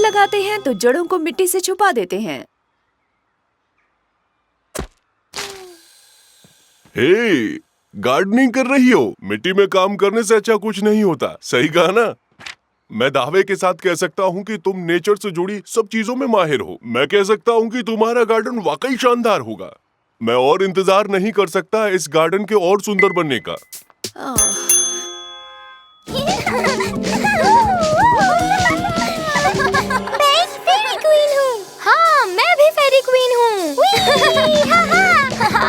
लगाते हैं तो जड़ों को मिट्टी से छुपा देते हैं। हे, गार्डनिंग कर रही हो? मिट्टी में काम करने से अच्छा कुछ नहीं होता, सही कहा ना? मैं दावे के साथ कह सकता हूँ कि तुम नेचर से जुड़ी सब चीजों में माहिर हो। मैं कह सकता हूँ कि तुम्हारा गार्डन वाकई शानदार होगा। मैं और इंतजार नहीं कर सकता इस गार्डन के और सुंदर बनने का। मैं एक फेरी क्वीन हूँ। हाँ, मैं भी फेरी क्वीन हूँ।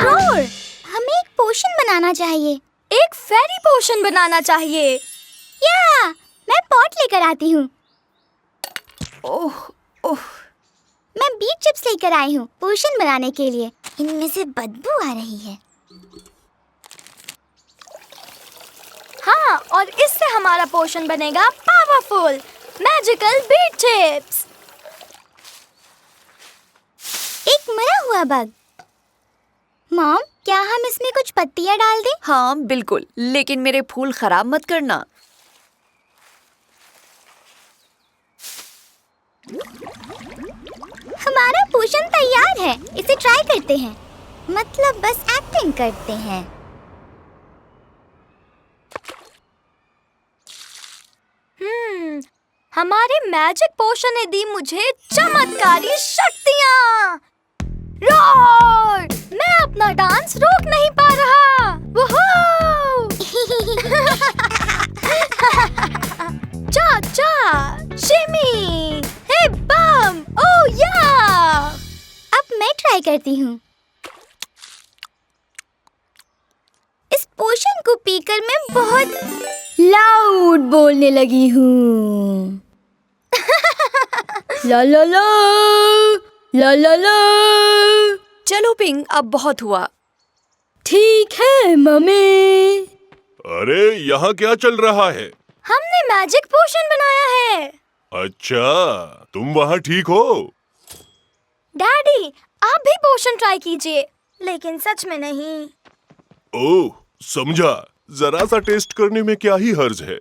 रोर, हमें एक पोशन बनाना चाहिए। एक फेरी पोशन बनाना चाहिए। या, मैं पॉट लेकर आती हूँ। ओह ओह, मैं बीट चिप्स लेकर आई हूँ पोशन बनाने के लिए। इनमें से बदबू आ रही है। हाँ, और इससे हमारा पोशन बनेगा पावरफुल मैजिकल बीट चिप्स। एक मरा हुआ बग। मॉम, क्या हम इसमें कुछ पत्तियाँ डाल दें? हाँ बिल्कुल, लेकिन मेरे फूल खराब मत करना। हमारा पोशन तैयार है, इसे ट्राई करते हैं। मतलब बस एक्टिंग करते हैं। हमारे मैजिक पोशन ने दी मुझे चमत्कारी शक्तियाँ। रोर! मैं अपना डांस रोक नहीं पा रहा। वूहू! चा चा, शिमी, हे बम, ओह या! अब मैं ट्राई करती हूँ। इस पोशन को पीकर मैं बहुत लाउड बोलने लगी हूँ। ला ला ला, ला ला ला। चलो पिंग, अब बहुत हुआ। ठीक है मम्मी। अरे, यहाँ क्या चल रहा है? हमने मैजिक पोशन बनाया है। अच्छा, तुम वहाँ ठीक हो? डैडी, आप भी पोशन ट्राई कीजिए, लेकिन सच में नहीं। ओह, समझा। जरा सा टेस्ट करने में क्या ही हर्ज है।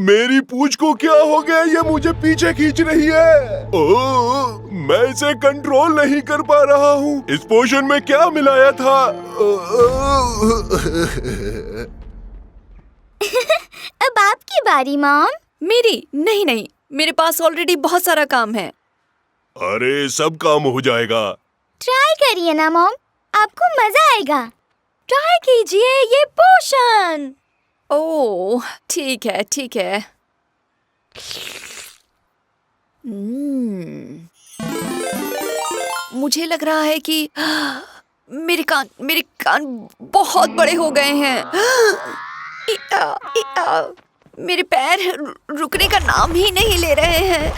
मेरी पूंछ को क्या हो गया? ये मुझे पीछे खींच रही है। ओह, मैं इसे कंट्रोल नहीं कर पा रहा हूँ। इस पोशन में क्या मिलाया था? अब आपकी बारी मॉम। मेरी? नहीं नहीं, मेरे पास ऑलरेडी बहुत सारा काम है। अरे, सब काम हो जाएगा। ट्राई करिए ना मॉम, आपको मजा आएगा। ट्राई कीजिए ये पोशन। ओह ठीक है ठीक है। मुझे लग रहा है कि मेरे कान बहुत बड़े हो गए हैं। मेरे पैर रुकने का नाम ही नहीं ले रहे हैं।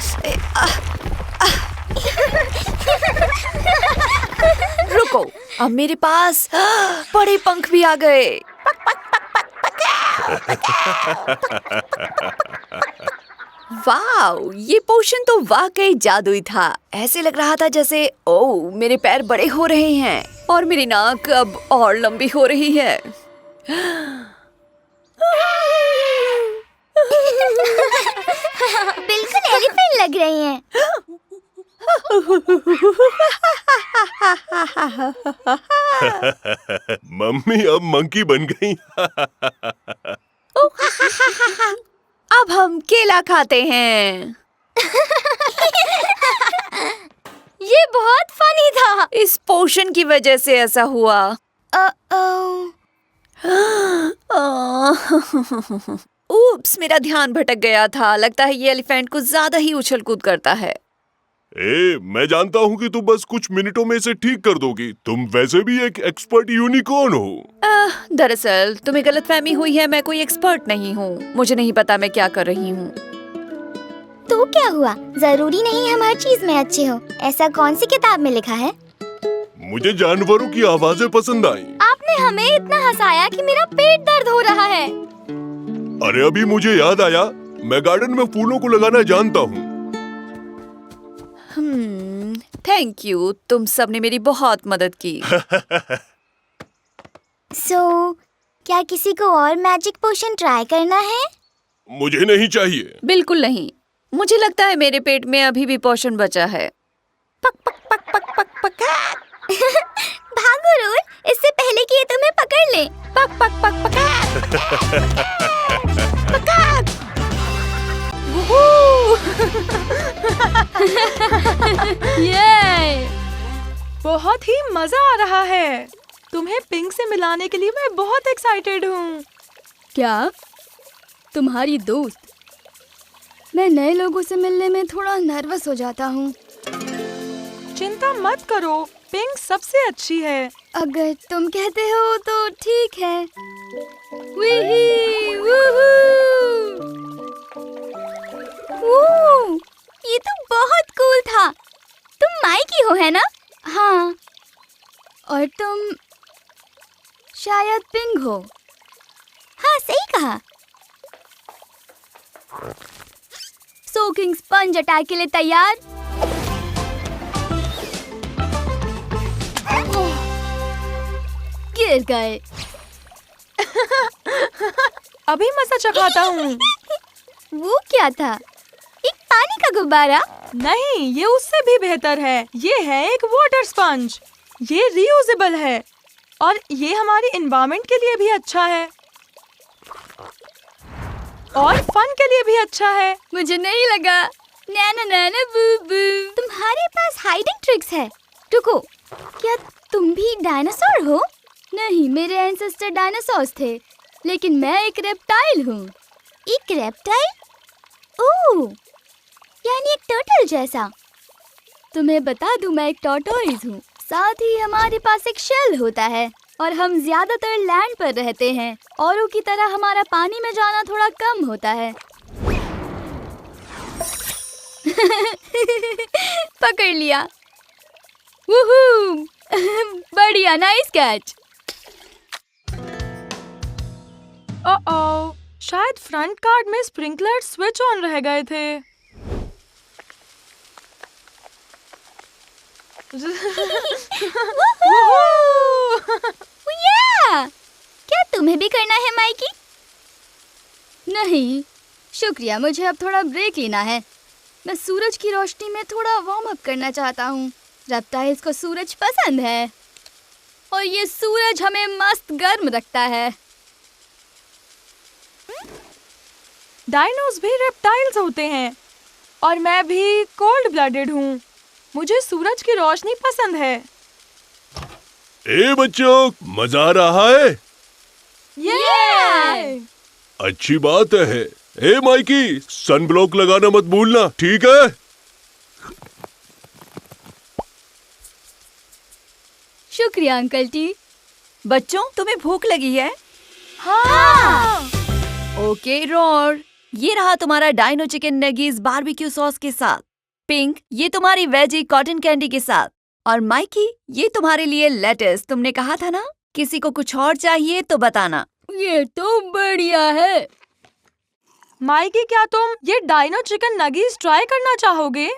रुको, अब मेरे पास बड़े पंख भी आ गए। वाओ, ये पोशन तो वाकई जादुई था। ऐसे लग रहा था जैसे ओह मेरे पैर बड़े हो रहे हैं और मेरी नाक अब और लंबी हो रही है। बिल्कुल एलिफेंट लग रही हैं। मम्मी अब मंकी बन गई। अब हम केला खाते हैं। ये बहुत फनी था। इस पोशन की वजह से ऐसा हुआ। उप्स, मेरा ध्यान भटक गया था। लगता है ये एलिफेंट कुछ ज्यादा ही उछल कूद करता है। मैं जानता हूँ कि तुम बस कुछ मिनटों में इसे ठीक कर दोगी। तुम वैसे भी एक एक्सपर्ट यूनिकॉर्न हो। दरअसल तुम्हें गलतफहमी हुई है, मैं कोई एक्सपर्ट नहीं हूँ। मुझे नहीं पता मैं क्या कर रही हूँ। तो क्या हुआ? जरूरी नहीं हम हर चीज में अच्छे हो। ऐसा कौन सी किताब में लिखा है? मुझे जानवरों की आवाजें पसंद आई। आपने हमें इतना हंसाया कि मेरा पेट दर्द हो रहा है। अरे, अभी मुझे याद आया, मैं गार्डन में फूलों को लगाना जानता हूँ। थैंक यू, तुम सबने मेरी बहुत मदद की। क्या किसी को और मैजिक पोशन ट्राई करना है? मुझे नहीं चाहिए। बिल्कुल नहीं। मुझे लगता है मेरे पेट में अभी भी पोषण बचा है। पक पक पक पक पक पक। भागो रोल, इससे पहले कि ये तुम्हें पकड़ ले। पक पक पक पक। ये बहुत ही मजा आ रहा है। तुम्हें पिंक से मिलाने के लिए मैं बहुत एक्साइटेड हूँ। क्या तुम्हारी दोस्त? मैं नए लोगों से मिलने में थोड़ा नर्वस हो जाता हूँ। चिंता मत करो, पिंक सबसे अच्छी है। अगर तुम कहते हो तो ठीक है। वीही, वूहू। ओह, ये तो बहुत कूल था। तुम माइकी हो, है ना? हाँ। और तुम शायद पिंक हो। हाँ, सही कहा। सोकिंग स्पंज अटैक के लिए तैयार? गिर गए। अभी मजा चखाता हूँ। वो क्या था? एक पानी का गुब्बारा? नहीं, ये उससे भी बेहतर है। ये है एक वाटर स्पंज। ये रीयूजेबल है और ये हमारी एनवायरनमेंट के लिए भी अच्छा है और फन के लिए भी अच्छा है। मुझे नहीं लगा। नैना नैना बू बू। तुम्हारे पास हाइडिंग ट्रिक्स है। रुको, क्या तुम भी डायनासोर हो? नहीं, मेरे एंसेस्टर डायनासोर्स थे, लेकिन मैं एक रेप्टाइल हूँ। एक रेप्टाइल? ओह, यानी एक टर्टल जैसा। तुम्हें बता दूं, मैं एक टॉर्टोइज हूँ। साथ ही हमारे पास एक शेल होता है और हम ज्यादातर लैंड पर रहते हैं। औरों की तरह हमारा पानी में जाना थोड़ा कम होता है। पकड़ लिया। वूहू! बढ़िया, नाइस कैच। ओह, शायद फ्रंट कार्ड में स्प्रिंकलर स्विच ऑन रह गए थे। क्या तुम्हें भी करना है, माइकी? नहीं शुक्रिया, मुझे अब थोड़ा ब्रेक लेना है। मैं सूरज की रोशनी में थोड़ा वार्म अप करना चाहता हूँ। रेप्टाइल्स को सूरज पसंद है और ये सूरज हमें मस्त गर्म रखता है। डायनोस भी रेप्टाइल्स होते हैं और मैं भी कोल्ड ब्लडेड हूँ। मुझे सूरज की रोशनी पसंद है। ए बच्चों, मजा आ रहा है? ये अच्छी बात है। ए माइकी, सन ब्लॉक लगाना मत भूलना, ठीक है? शुक्रिया अंकल टी। बच्चों, तुम्हें भूख लगी है? हाँ। ओके रोर, ये रहा तुम्हारा डाइनो चिकन नगीज बारबेक्यू सॉस के साथ। पिंक, ये तुम्हारी वेजी कॉटन कैंडी के साथ। और माइकी, ये तुम्हारे लिए लेटस। तुमने कहा था ना, किसी को कुछ और चाहिए तो बताना। ये तो बढ़िया है। माइकी, क्या तुम ये डाइनो चिकन नगीज ट्राई करना चाहोगे?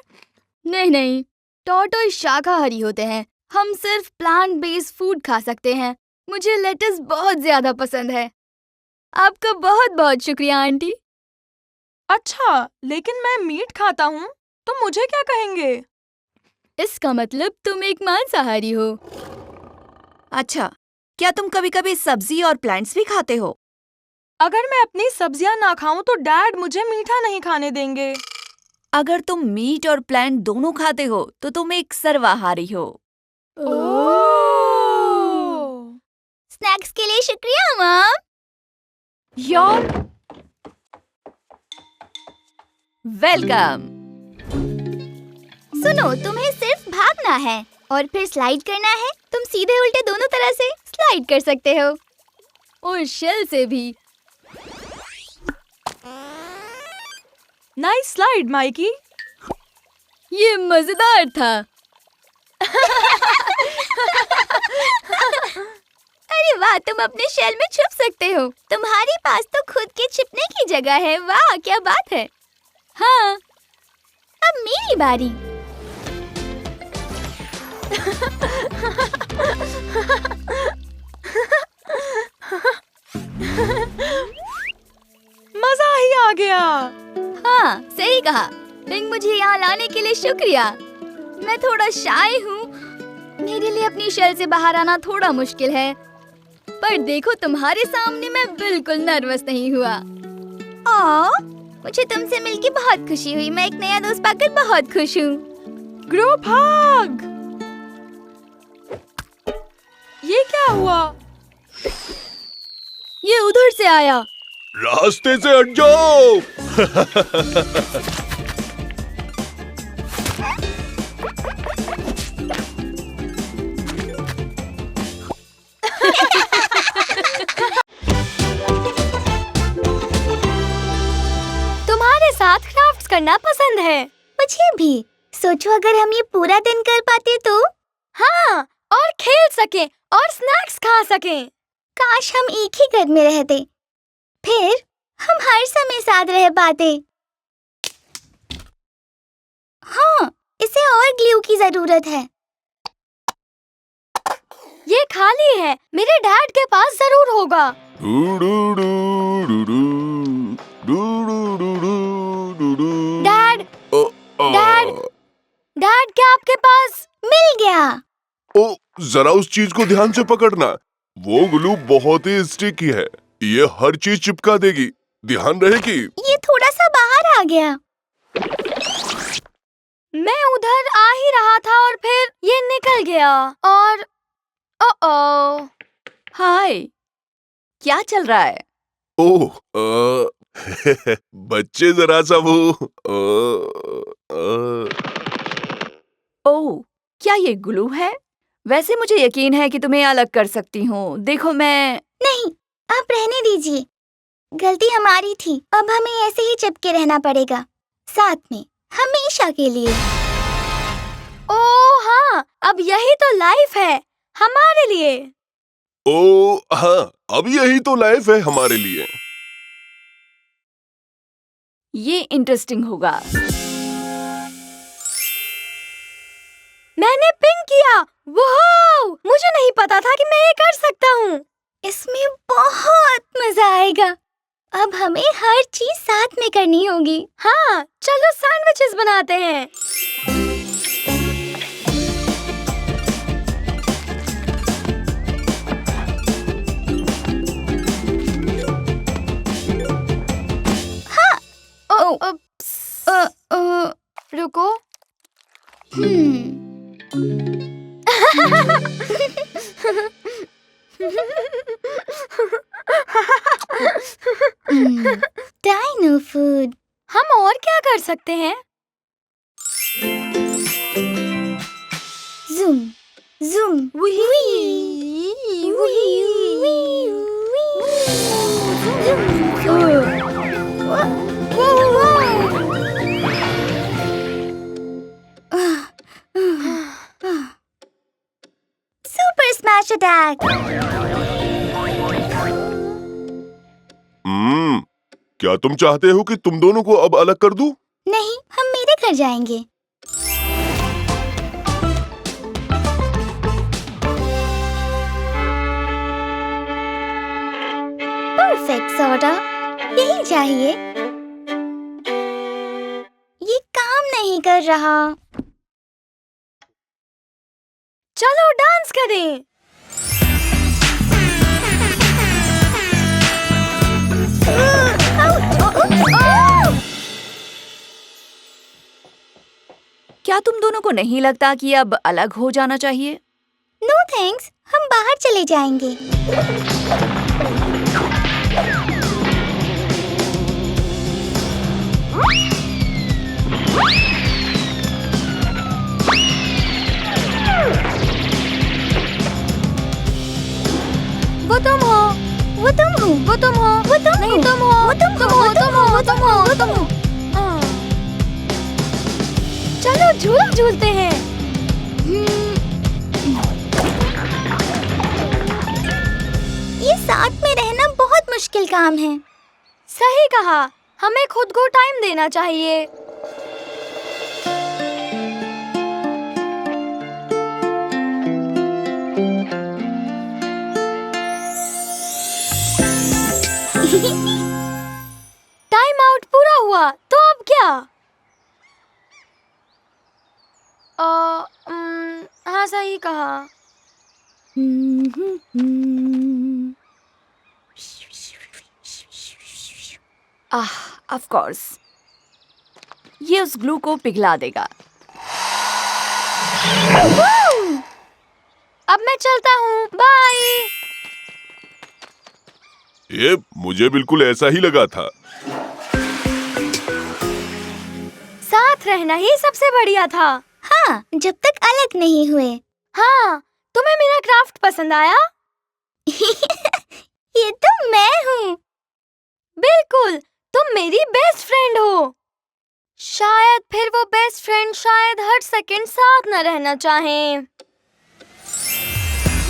नहीं नहीं, टॉर्टोइज शाकाहारी होते हैं। हम सिर्फ प्लांट बेस्ड फूड खा सकते हैं। मुझे लेटस बहुत ज्यादा पसंद है। आपका बहुत बहुत शुक्रिया आंटी। अच्छा, लेकिन मैं मीट खाता हूँ, तो मुझे क्या कहेंगे? इसका मतलब तुम एक मांसाहारी हो। अच्छा, क्या तुम कभी कभी सब्जी और प्लांट्स भी खाते हो? अगर मैं अपनी सब्जियां ना खाऊं तो डैड मुझे मीठा नहीं खाने देंगे। अगर तुम मीट और प्लांट दोनों खाते हो तो तुम एक सर्वाहारी हो। स्नैक्स के लिए शुक्रिया मॉम। Your welcome. सुनो, तुम्हें सिर्फ भागना है और फिर स्लाइड करना है। तुम सीधे उल्टे दोनों तरह से स्लाइड कर सकते हो और शेल से भी। Nice slide Mikey. ये मजेदार था। अरे वाह, तुम अपने शेल में छुप सकते हो। तुम्हारे पास तो खुद के छिपने की जगह है। वाह, क्या बात है। हाँ, अब मेरी बारी। मजा ही आ गया। हाँ, सही कहा। पिंक, मुझे यहाँ लाने के लिए शुक्रिया। मैं थोड़ा शाय हूँ। मेरे लिए अपनी शेल से बाहर आना थोड़ा मुश्किल है, पर देखो तुम्हारे सामने मैं बिल्कुल नर्वस नहीं हुआ। मुझे तुमसे मिलके बहुत खुशी हुई। मैं एक नया दोस्त पाकर बहुत खुश हूँ। Group hug. ये क्या हुआ? ये उधर से आया। रास्ते से हट जाओ। तुम्हारे साथ क्राफ्ट्स करना पसंद है। मुझे भी। सोचो अगर हम ये पूरा दिन कर पाते तो। हाँ, और खेल सकें और स्नैक्स खा सकें। काश हम एक ही घर में रहते, फिर हम हर समय साथ रह पाते। हाँ, इसे और ग्लू की जरूरत है। ये खाली है। मेरे डैड के पास जरूर होगा। डैड, डैड, डैड, क्या आपके पास? मिल गया। ओ, जरा उस चीज को ध्यान से पकड़ना। वो ग्लू बहुत ही स्टिकी है। ये हर चीज चिपका देगी। ध्यान रहे कि ये थोड़ा सा बाहर आ गया। मैं उधर आ ही रहा था और फिर ये निकल गया और ओ हाय, क्या चल रहा है? ओह, बच्चे जरा सा वो ओह, क्या ये ग्लू है? वैसे मुझे यकीन है कि तुम्हें अलग कर सकती हूँ। देखो मैं... नहीं, आप रहने दीजिए। गलती हमारी थी। अब हमें ऐसे ही चिपके रहना पड़ेगा, साथ में, हमेशा के लिए। ओह हाँ, अब यही तो लाइफ है हमारे लिए। ओ हाँ, अब यही तो लाइफ है हमारे लिए। ये इंटरेस्टिंग होगा। मैंने पिंक किया। वाह! मुझे नहीं पता था कि मैं ये कर सकता हूँ। इसमें बहुत मजा आएगा। अब हमें हर चीज साथ में करनी होगी। हाँ, चलो सैंडविचेस बनाते हैं। रुको। Dino food. हम और क्या कर सकते हैं? Zoom zoom super smash attack. क्या तुम चाहते हो कि तुम दोनों को अब अलग कर दूं? नहीं, हम मेरे घर जाएंगे। परफेक्ट सोडा, यही चाहिए। ये काम नहीं कर रहा। चलो डांस करें। क्या तुम दोनों को नहीं लगता कि अब अलग हो जाना चाहिए? नो थैंक्स, हम बाहर चले जाएंगे। वो तुम हो, वो तुम हो, वो तुम हो, वो तुम नहीं तुम हो, वो तुम हो, वो तुम हो, वो तुम हो, वो तुम हो। चलो झूला झूलते हैं। ये साथ में रहना बहुत मुश्किल काम है। सही कहा, हमें खुद को टाइम देना चाहिए। टाइम आउट हुआ तो अब क्या? हाँ सही कहा। ऑफ कोर्स ये उस ग्लू को पिघला देगा। अब मैं चलता हूँ, बाय। ये मुझे बिल्कुल ऐसा ही लगा था। साथ रहना ही सबसे बढ़िया था। हाँ, जब तक अलग नहीं हुए। हाँ, तुम्हें मेरा क्राफ्ट पसंद आया? ये तो मैं हूँ। बिल्कुल, तुम मेरी बेस्ट फ्रेंड हो। शायद फिर वो बेस्ट फ्रेंड शायद हर सेकंड साथ न रहना चाहें।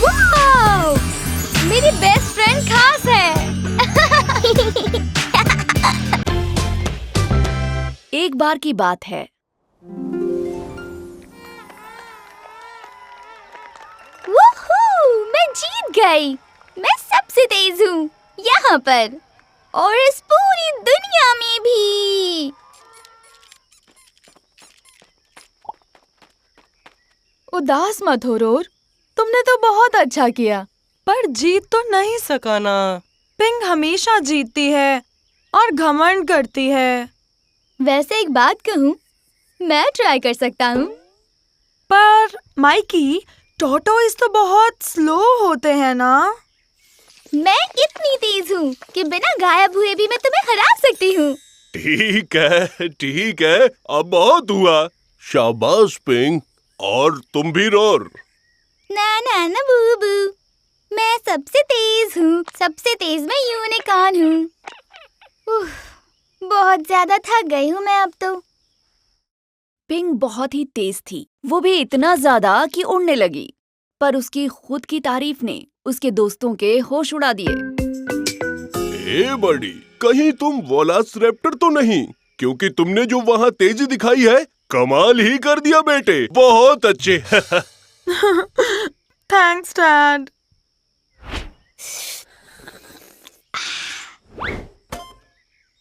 वाओ! मेरी बेस्ट फ्रेंड खास है। एक बार की बात है, वूहू! मैं जीत गई। मैं सबसे तेज हूँ यहाँ पर और इस पूरी दुनिया में भी। उदास मत हो रोर, तुमने तो बहुत अच्छा किया, पर जीत तो नहीं सका ना। पिंक हमेशा जीतती है और घमंड करती है। वैसे एक बात कहूँ, मैं ट्राई कर सकता हूँ। पर माइकी, टॉर्टोइज तो बहुत स्लो होते हैं ना। मैं इतनी तेज हूँ कि बिना गायब हुए भी मैं तुम्हें हरा सकती हूँ। ठीक है, अब बहुत हुआ। शाबाश पिंक, और तुम भी रोर। ना ना ना बूबू, मैं सबसे तेज हूँ। सबसे तेज मैं यूनिकॉर्न हूँ। बहुत ज्यादा थक गई हूँ मैं अब तो। पिंक बहुत ही तेज थी, वो भी इतना ज्यादा कि उड़ने लगी। पर उसकी खुद की तारीफ ने उसके दोस्तों के होश उड़ा दिए। ए बड़ी, कहीं तुम वेलोसिरैप्टर तो नहीं? क्योंकि तुमने जो वहाँ तेजी दिखाई है, कमाल ही कर दिया बेटे, बहुत अच्छे। Thanks dad.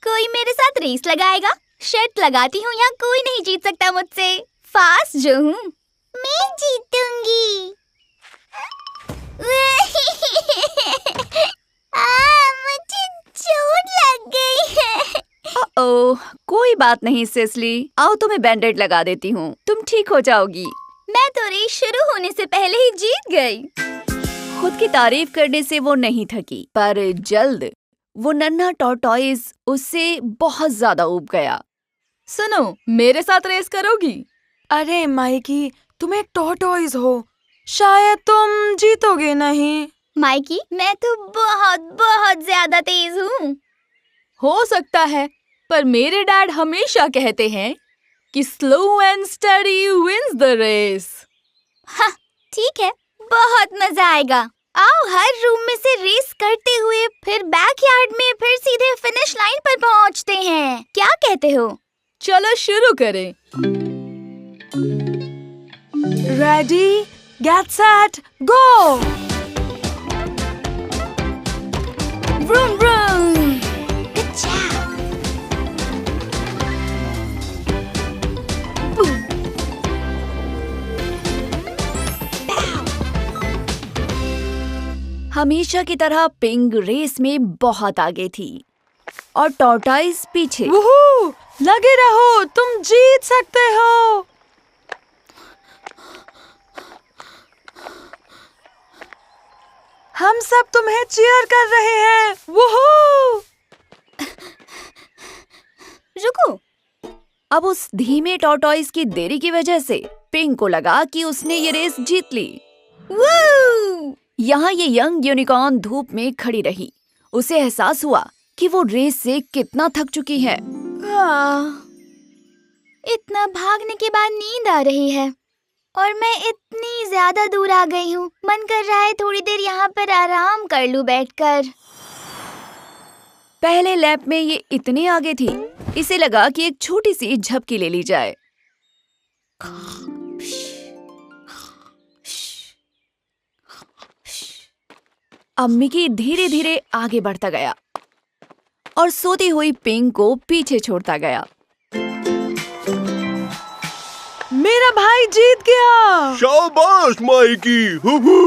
कोई मेरे साथ रेस लगाएगा? शर्त लगाती हूँ, यहाँ कोई नहीं जीत सकता मुझसे। फास्ट जो हूँ, मैं जीतूंगी। मुझे चोट लग गई है। ओह, कोई बात नहीं सिसली, आओ तुम्हें बैंडेड लगा देती हूँ, तुम ठीक हो जाओगी। मैं तो रेस शुरू होने से पहले ही जीत गई। खुद की तारीफ करने से वो नहीं थकी, पर जल्द वो नन्हा टॉर्टोइज उससे बहुत ज्यादा ऊब गया। सुनो, मेरे साथ रेस करोगी? अरे माइकी, तुम एक टॉर्टोइज हो, शायद तुम जीतोगे नहीं। माइकी, मैं तो बहुत बहुत ज्यादा तेज हूँ। हो सकता है, पर मेरे डैड हमेशा कहते हैं कि slow and steady wins the race. हाँ, ठीक है, बहुत मजा आएगा। आओ हर रूम में से रेस करते हुए फिर बैकयार्ड में फिर सीधे फिनिश लाइन पर पहुंचते हैं। क्या कहते हो? चलो शुरू करें। Ready, get set, go. Vroom vroom. अच्छा। हमेशा की तरह पिंक रेस में बहुत आगे थी और टॉर्टोइज पीछे। वूहू! लगे रहो, तुम जीत सकते हो। हम सब तुम्हें चीयर कर रहे हैं। वूहू! रुको, अब उस धीमे टॉर्टोइज की देरी की वजह से पिंक को लगा कि उसने ये रेस जीत ली। वू! यहाँ ये यंग यूनिकॉर्न धूप में खड़ी रही। उसे एहसास हुआ कि वो रेस से कितना थक चुकी है। इतना भागने के बाद नींद आ रही है और मैं इतनी ज्यादा दूर आ गई हूँ। मन कर रहा है थोड़ी देर यहाँ पर आराम कर लूँ बैठकर। पहले लैप में ये इतने आगे थी, इसे लगा कि एक छोटी सी झपकी ले ली जाए। अब मिकी धीरे धीरे आगे बढ़ता गया और सोती हुई पिंक को पीछे छोड़ता गया। मेरा भाई जीत गया। शाबाश माइकी, हुहू।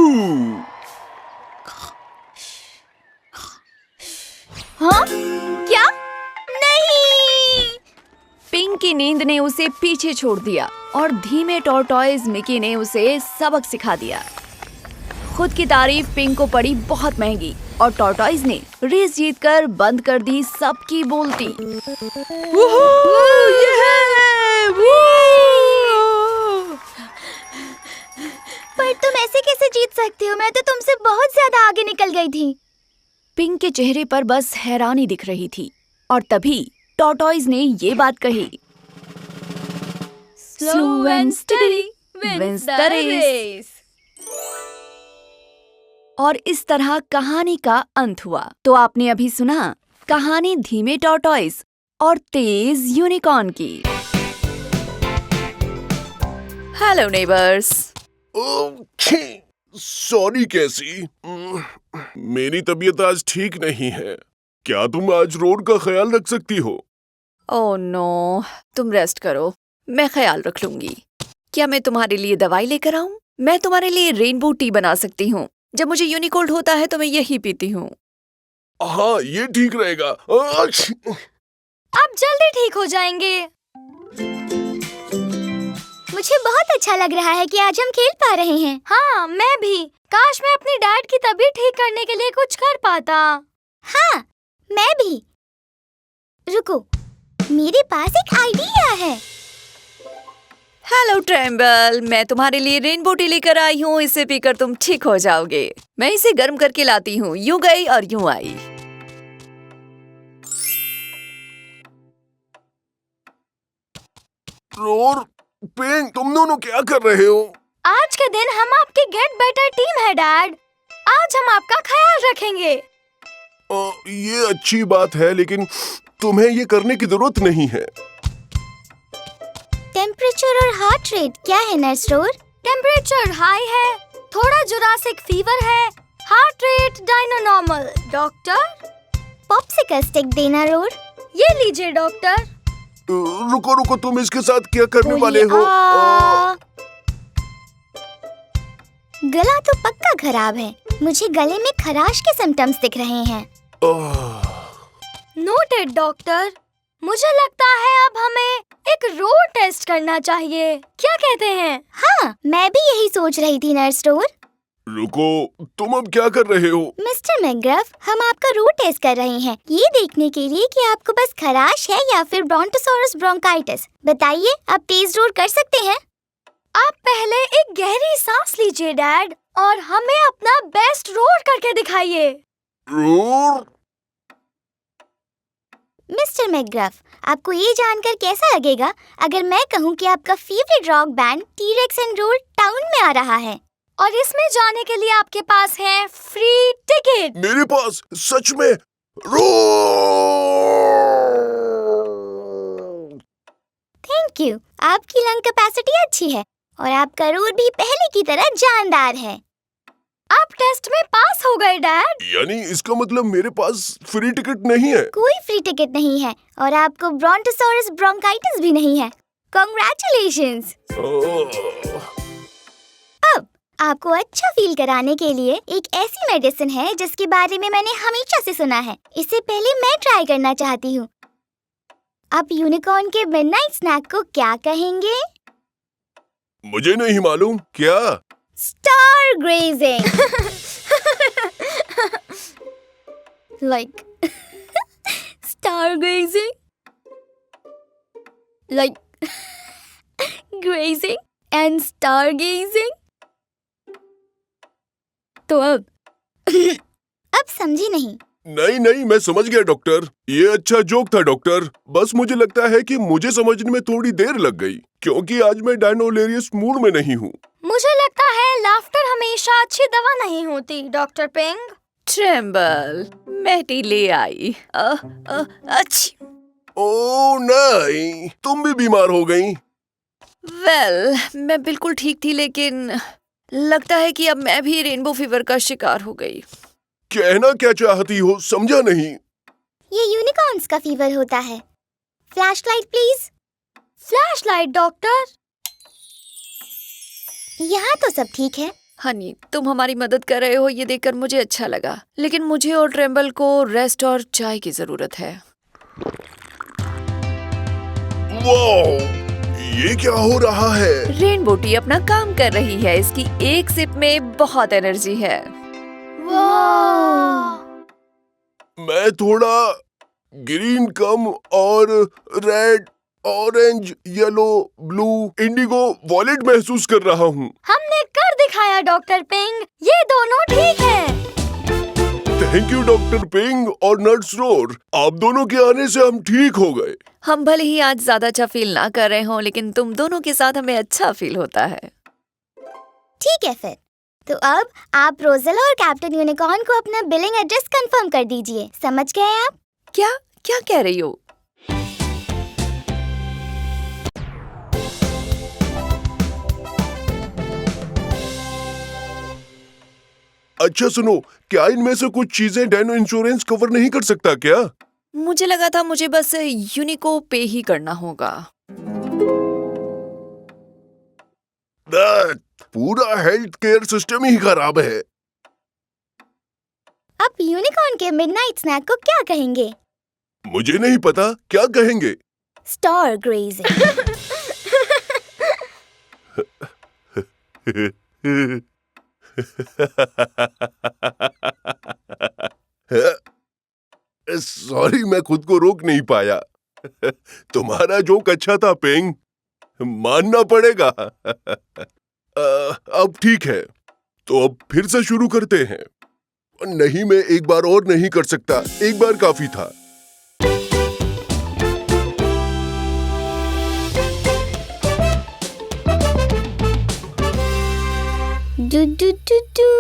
हाँ? क्या? नहीं! पिंक की नींद ने उसे पीछे छोड़ दिया और धीमे टॉर्टॉइज मिकी ने उसे सबक सिखा दिया। खुद की तारीफ पिंक को पड़ी बहुत महंगी और टॉर्टॉइज ने रेस जीतकर बंद कर दी सबकी बोलती। पर तुम ऐसे कैसे जीत सकते हो? मैं तो तुमसे बहुत ज्यादा आगे निकल गई थी। पिंक के चेहरे पर बस हैरानी दिख रही थी और तभी टॉर्टॉइज ने ये बात कही। Slow and steady wins the race. और इस तरह कहानी का अंत हुआ। तो आपने अभी सुना कहानी धीमे टॉर्टॉइज और तेज यूनिकॉर्न की। Hello neighbours. सॉरी कैसी, मेरी तबीयत आज ठीक नहीं है। क्या तुम आज रोड का ख्याल रख सकती हो? ओह नो, तुम रेस्ट करो, मैं ख्याल रख लूंगी। क्या मैं तुम्हारे लिए दवाई लेकर आऊं? मैं तुम्हारे लिए रेनबो टी बना सकती हूँ। जब मुझे यूनिकोल्ड होता है तो मैं यही पीती हूँ। हाँ, ये ठीक रहेगा। आप जल्दी ठीक हो जाएंगे। मुझे बहुत अच्छा लग रहा है कि आज हम खेल पा रहे हैं। हाँ, मैं भी। काश मैं अपनी डैड की तबीयत ठीक करने के लिए कुछ कर पाता। हाँ, मैं भी। रुको, मेरे पास एक आइडिया है। हेलो ट्रेम्बल, मैं तुम्हारे लिए रेनबो टी लेकर आई हूँ। इसे पीकर तुम ठीक हो जाओगे। मैं इसे गर्म करके लाती हूँ। यूं गई और यूं आई। रोर, पिंक, तुम दोनों क्या कर रहे हो? आज के दिन हम आपकी गेट बेटर टीम है डैड। आज हम आपका ख्याल रखेंगे। ये अच्छी बात है, लेकिन तुम्हें ये करने की जरूरत नहीं है। टेम्परेचर और हार्ट रेट क्या है नर्स रोर? टेम्परेचर हाई है, थोड़ा जुरासिक फीवर है, heart rate dino normal. Doctor, popsicle stick देना रोर। ये लीजिए डॉक्टर। रुको रुको, तुम इसके साथ क्या करने वाले हो? गला तो पक्का खराब है। मुझे गले में खराश के सिम्टम्स दिख रहे हैं। Noted doctor. मुझे लगता है अब हमें एक रोर टेस्ट करना चाहिए। क्या कहते हैं? हाँ, मैं भी यही सोच रही थी नर्स रोर। रुको, तुम अब क्या कर रहे हो? मिस्टर मैकग्रफ, हम आपका रोर टेस्ट कर रहे हैं, ये देखने के लिए कि आपको बस खराश है या फिर ब्रोंटोसॉरस ब्रोंकाइटिस। बताइए, आप तेज रोर कर सकते हैं? आप पहले एक गहरी सांस लीजिए डैड, और हमें अपना बेस्ट रोर करके दिखाइए। रोर? मिस्टर मैकग्रफ, आपको ये जानकर कैसा लगेगा अगर मैं कहूँ कि आपका favourite rock band T-rex and roar town में आ रहा है और इसमें जाने के लिए आपके पास है फ्री टिकट? मेरे पास सच में? रोर! Thank you. आपकी लंग कैपेसिटी अच्छी है और आपका रोर भी पहले की तरह जानदार है। आप टेस्ट में पास हो गए डैड। यानी इसका मतलब मेरे पास फ्री टिकट नहीं है? कोई फ्री टिकट नहीं है और आपको ब्रोंटोसॉरस ब्रोंकाइटिस भी नहीं है। कांग्रेचुलेशंस। अब आपको अच्छा फील कराने के लिए एक ऐसी मेडिसिन है जिसके बारे में मैंने हमेशा से सुना है। इससे पहले मैं ट्राई करना चाहती हूँ। आप यूनिकॉर्न के मिडनाइट स्नैक को क्या कहेंगे? मुझे नहीं मालूम। क्या? Star grazing. Like stargazing? Like grazing and stargazing? तो अब समझी नहीं? नहीं, मैं समझ गया डॉक्टर। ये अच्छा जोक था डॉक्टर। बस मुझे लगता है कि मुझे समझने में थोड़ी देर लग गई, क्योंकि आज मैं डायनोलेरियस मूड में नहीं हूँ। मुझे लगता है लाफ्टर हमेशा अच्छी दवा नहीं होती डॉक्टर पिंग। ट्रेम्बल, मैं टी ले आई। अच्छी। ओह नहीं, तुम भी बीमार हो गई। वेल, मैं बिल्कुल ठीक थी, लेकिन लगता है कि अब मैं भी रेनबो फीवर का शिकार हो गई। कहना क्या चाहती हो, समझा नहीं। ये यूनिकॉर्न्स का फीवर होता है। Flashlight please. Flashlight doctor. यहाँ तो सब ठीक है। हनी, तुम हमारी मदद कर रहे हो ये देखकर मुझे अच्छा लगा, लेकिन मुझे और ट्रेम्बल को रेस्ट और चाय की जरूरत है। वाओ, ये क्या हो रहा है? रेनबो टी अपना काम कर रही है। इसकी एक सिप में बहुत एनर्जी है। वाह! मैं थोड़ा ग्रीन कम और red, orange, yellow, blue, indigo, violet महसूस कर रहा हूँ। हमने कर दिखाया डॉक्टर पिंग, ये दोनों ठीक हैं। थैंक यू डॉक्टर पिंग और नर्स रोर, आप दोनों के आने से हम ठीक हो गए। हम भले ही आज ज्यादा अच्छा फील ना कर रहे हों, लेकिन तुम दोनों के साथ हमें अच्छा फील होता है। ठीक है फिर, तो अब आप रोजेला और कैप्टन यूनिकॉर्न को अपना बिलिंग एड्रेस कंफर्म कर दीजिए। समझ गए आप? क्या क्या कह रही हो? अच्छा सुनो, क्या इनमें से कुछ चीजें डायनो इंश्योरेंस कवर नहीं कर सकता क्या? मुझे लगा था मुझे बस यूनिको पे ही करना होगा। पूरा हेल्थ केयर सिस्टम ही खराब है। आप यूनिकॉर्न के मिडनाइट स्नैक को क्या कहेंगे? मुझे नहीं पता, क्या कहेंगे? Star grazing. सॉरी, मैं खुद को रोक नहीं पाया। तुम्हारा जोक अच्छा था पिंग, मानना पड़ेगा। अब ठीक है, तो अब फिर से शुरू करते हैं। नहीं, मैं एक बार और नहीं कर सकता, एक बार काफी था। Do do do do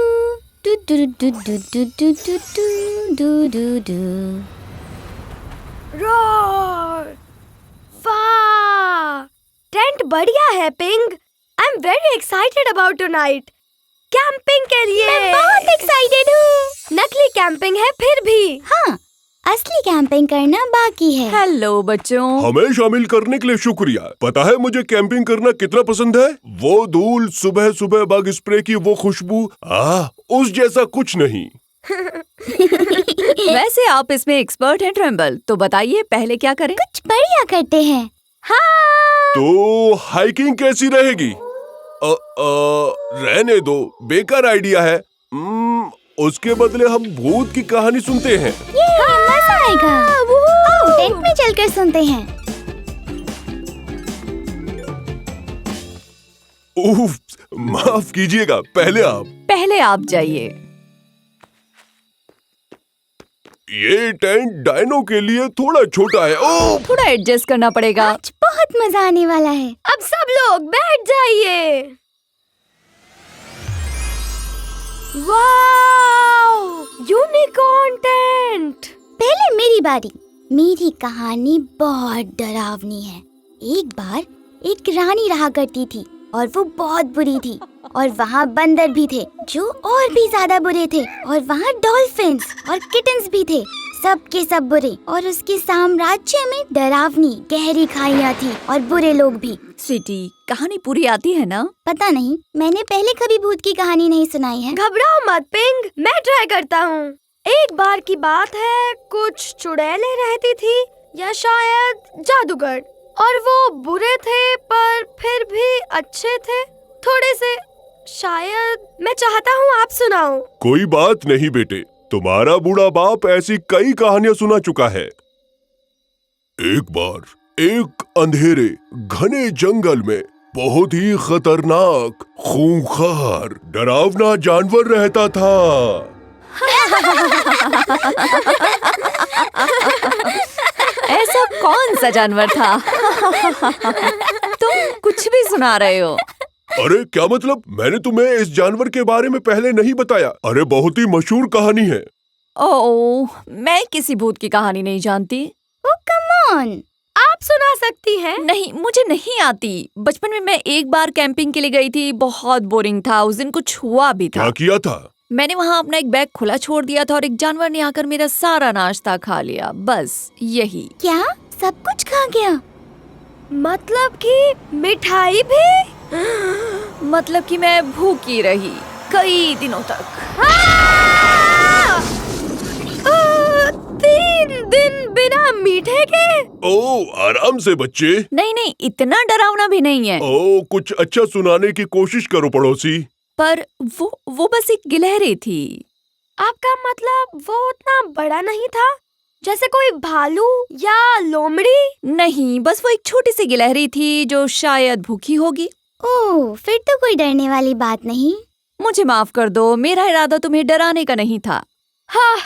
do do do do do do do do do do. Roar! वाह! टेंट बढ़िया है ping. I am very excited about tonight. Camping के लिए मैं बहुत एक्साइटेड हूँ। नकली कैंपिंग है फिर भी। हाँ, असली कैंपिंग करना बाकी है। हेलो बच्चों। हमें शामिल करने के लिए शुक्रिया। पता है मुझे कैंपिंग करना कितना पसंद है? वो धूल, सुबह सुबह बग स्प्रे की वो खुशबू, उस जैसा कुछ नहीं। वैसे आप इसमें एक्सपर्ट हैं ट्रेम्बल, तो बताइए पहले क्या करें? कुछ बढ़िया करते हैं। हाँ, तो हाइकिंग कैसी रहेगी? रहने दो, बेकार आइडिया है। उसके बदले हम भूत की कहानी सुनते हैं। ये मजा आएगा। आओ टेंट में चलकर सुनते हैं। उफ, माफ कीजिएगा, पहले आप जाइए। ये टेंट डायनो के लिए थोड़ा छोटा है। ओह, थोड़ा एडजस्ट करना पड़ेगा। आज बहुत मजा आने वाला है। अब सब लोग बैठ जाइए। वाओ! Unicorn tent. पहले मेरी बारी। मेरी कहानी बहुत डरावनी है। एक बार एक रानी रहा करती थी और वो बहुत बुरी थी, और वहाँ बंदर भी थे जो और भी ज्यादा बुरे थे, और वहाँ डॉल्फिन्स और किटन्स भी थे, सब के सब बुरे। और उसके साम्राज्य में डरावनी गहरी खाइयाँ थी और बुरे लोग भी। स्वीटी, कहानी पूरी आती है ना? पता नहीं, मैंने पहले कभी भूत की कहानी नहीं सुनाई है। घबराओ मत पिंग, मैं ट्राई करता हूँ। एक बार की बात है, कुछ चुड़ैलें रहती थी, या शायद जादूगर, और वो बुरे थे पर फिर भी अच्छे थे थोड़े से। शायद मैं चाहता हूँ आप सुनाओ। कोई बात नहीं बेटे, तुम्हारा बूढ़ा बाप ऐसी कई कहानियां सुना चुका है। एक बार एक अंधेरे घने जंगल में बहुत ही खतरनाक, खूंखार, डरावना जानवर रहता था। ऐसा कौन सा जानवर था? तुम कुछ भी सुना रहे हो। अरे क्या मतलब? मैंने तुम्हें इस जानवर के बारे में पहले नहीं बताया। अरे बहुत ही मशहूर कहानी है। ओह, मैं किसी भूत की कहानी नहीं जानती। ओह कम ऑन, आप सुना सकती हैं। नहीं, मुझे नहीं आती। बचपन में मैं एक बार कैंपिंग के लिए गई थी, बहुत बोरिंग था। उस दिन कुछ हुआ भी था। क्या किया था? मैंने वहाँ अपना एक बैग खुला छोड़ दिया था और एक जानवर ने आकर मेरा सारा नाश्ता खा लिया, बस यही। क्या सब कुछ खा गया? मतलब कि मिठाई भी? मतलब कि मैं भूखी रही कई दिनों तक। 3 दिन बिना मीठे के? ओ, आराम से बच्चे। नहीं नहीं, इतना डरावना भी नहीं है। ओ, कुछ अच्छा सुनाने की कोशिश करो पड़ोसी। पर वो बस एक गिलहरी थी। आपका मतलब वो उतना बड़ा नहीं था, जैसे कोई भालू या लोमड़ी? नहीं, बस वो एक छोटी सी गिलहरी थी जो शायद भूखी होगी। ओह, फिर तो कोई डरने वाली बात नहीं। मुझे माफ कर दो, मेरा इरादा तुम्हें डराने का नहीं था। हाँ,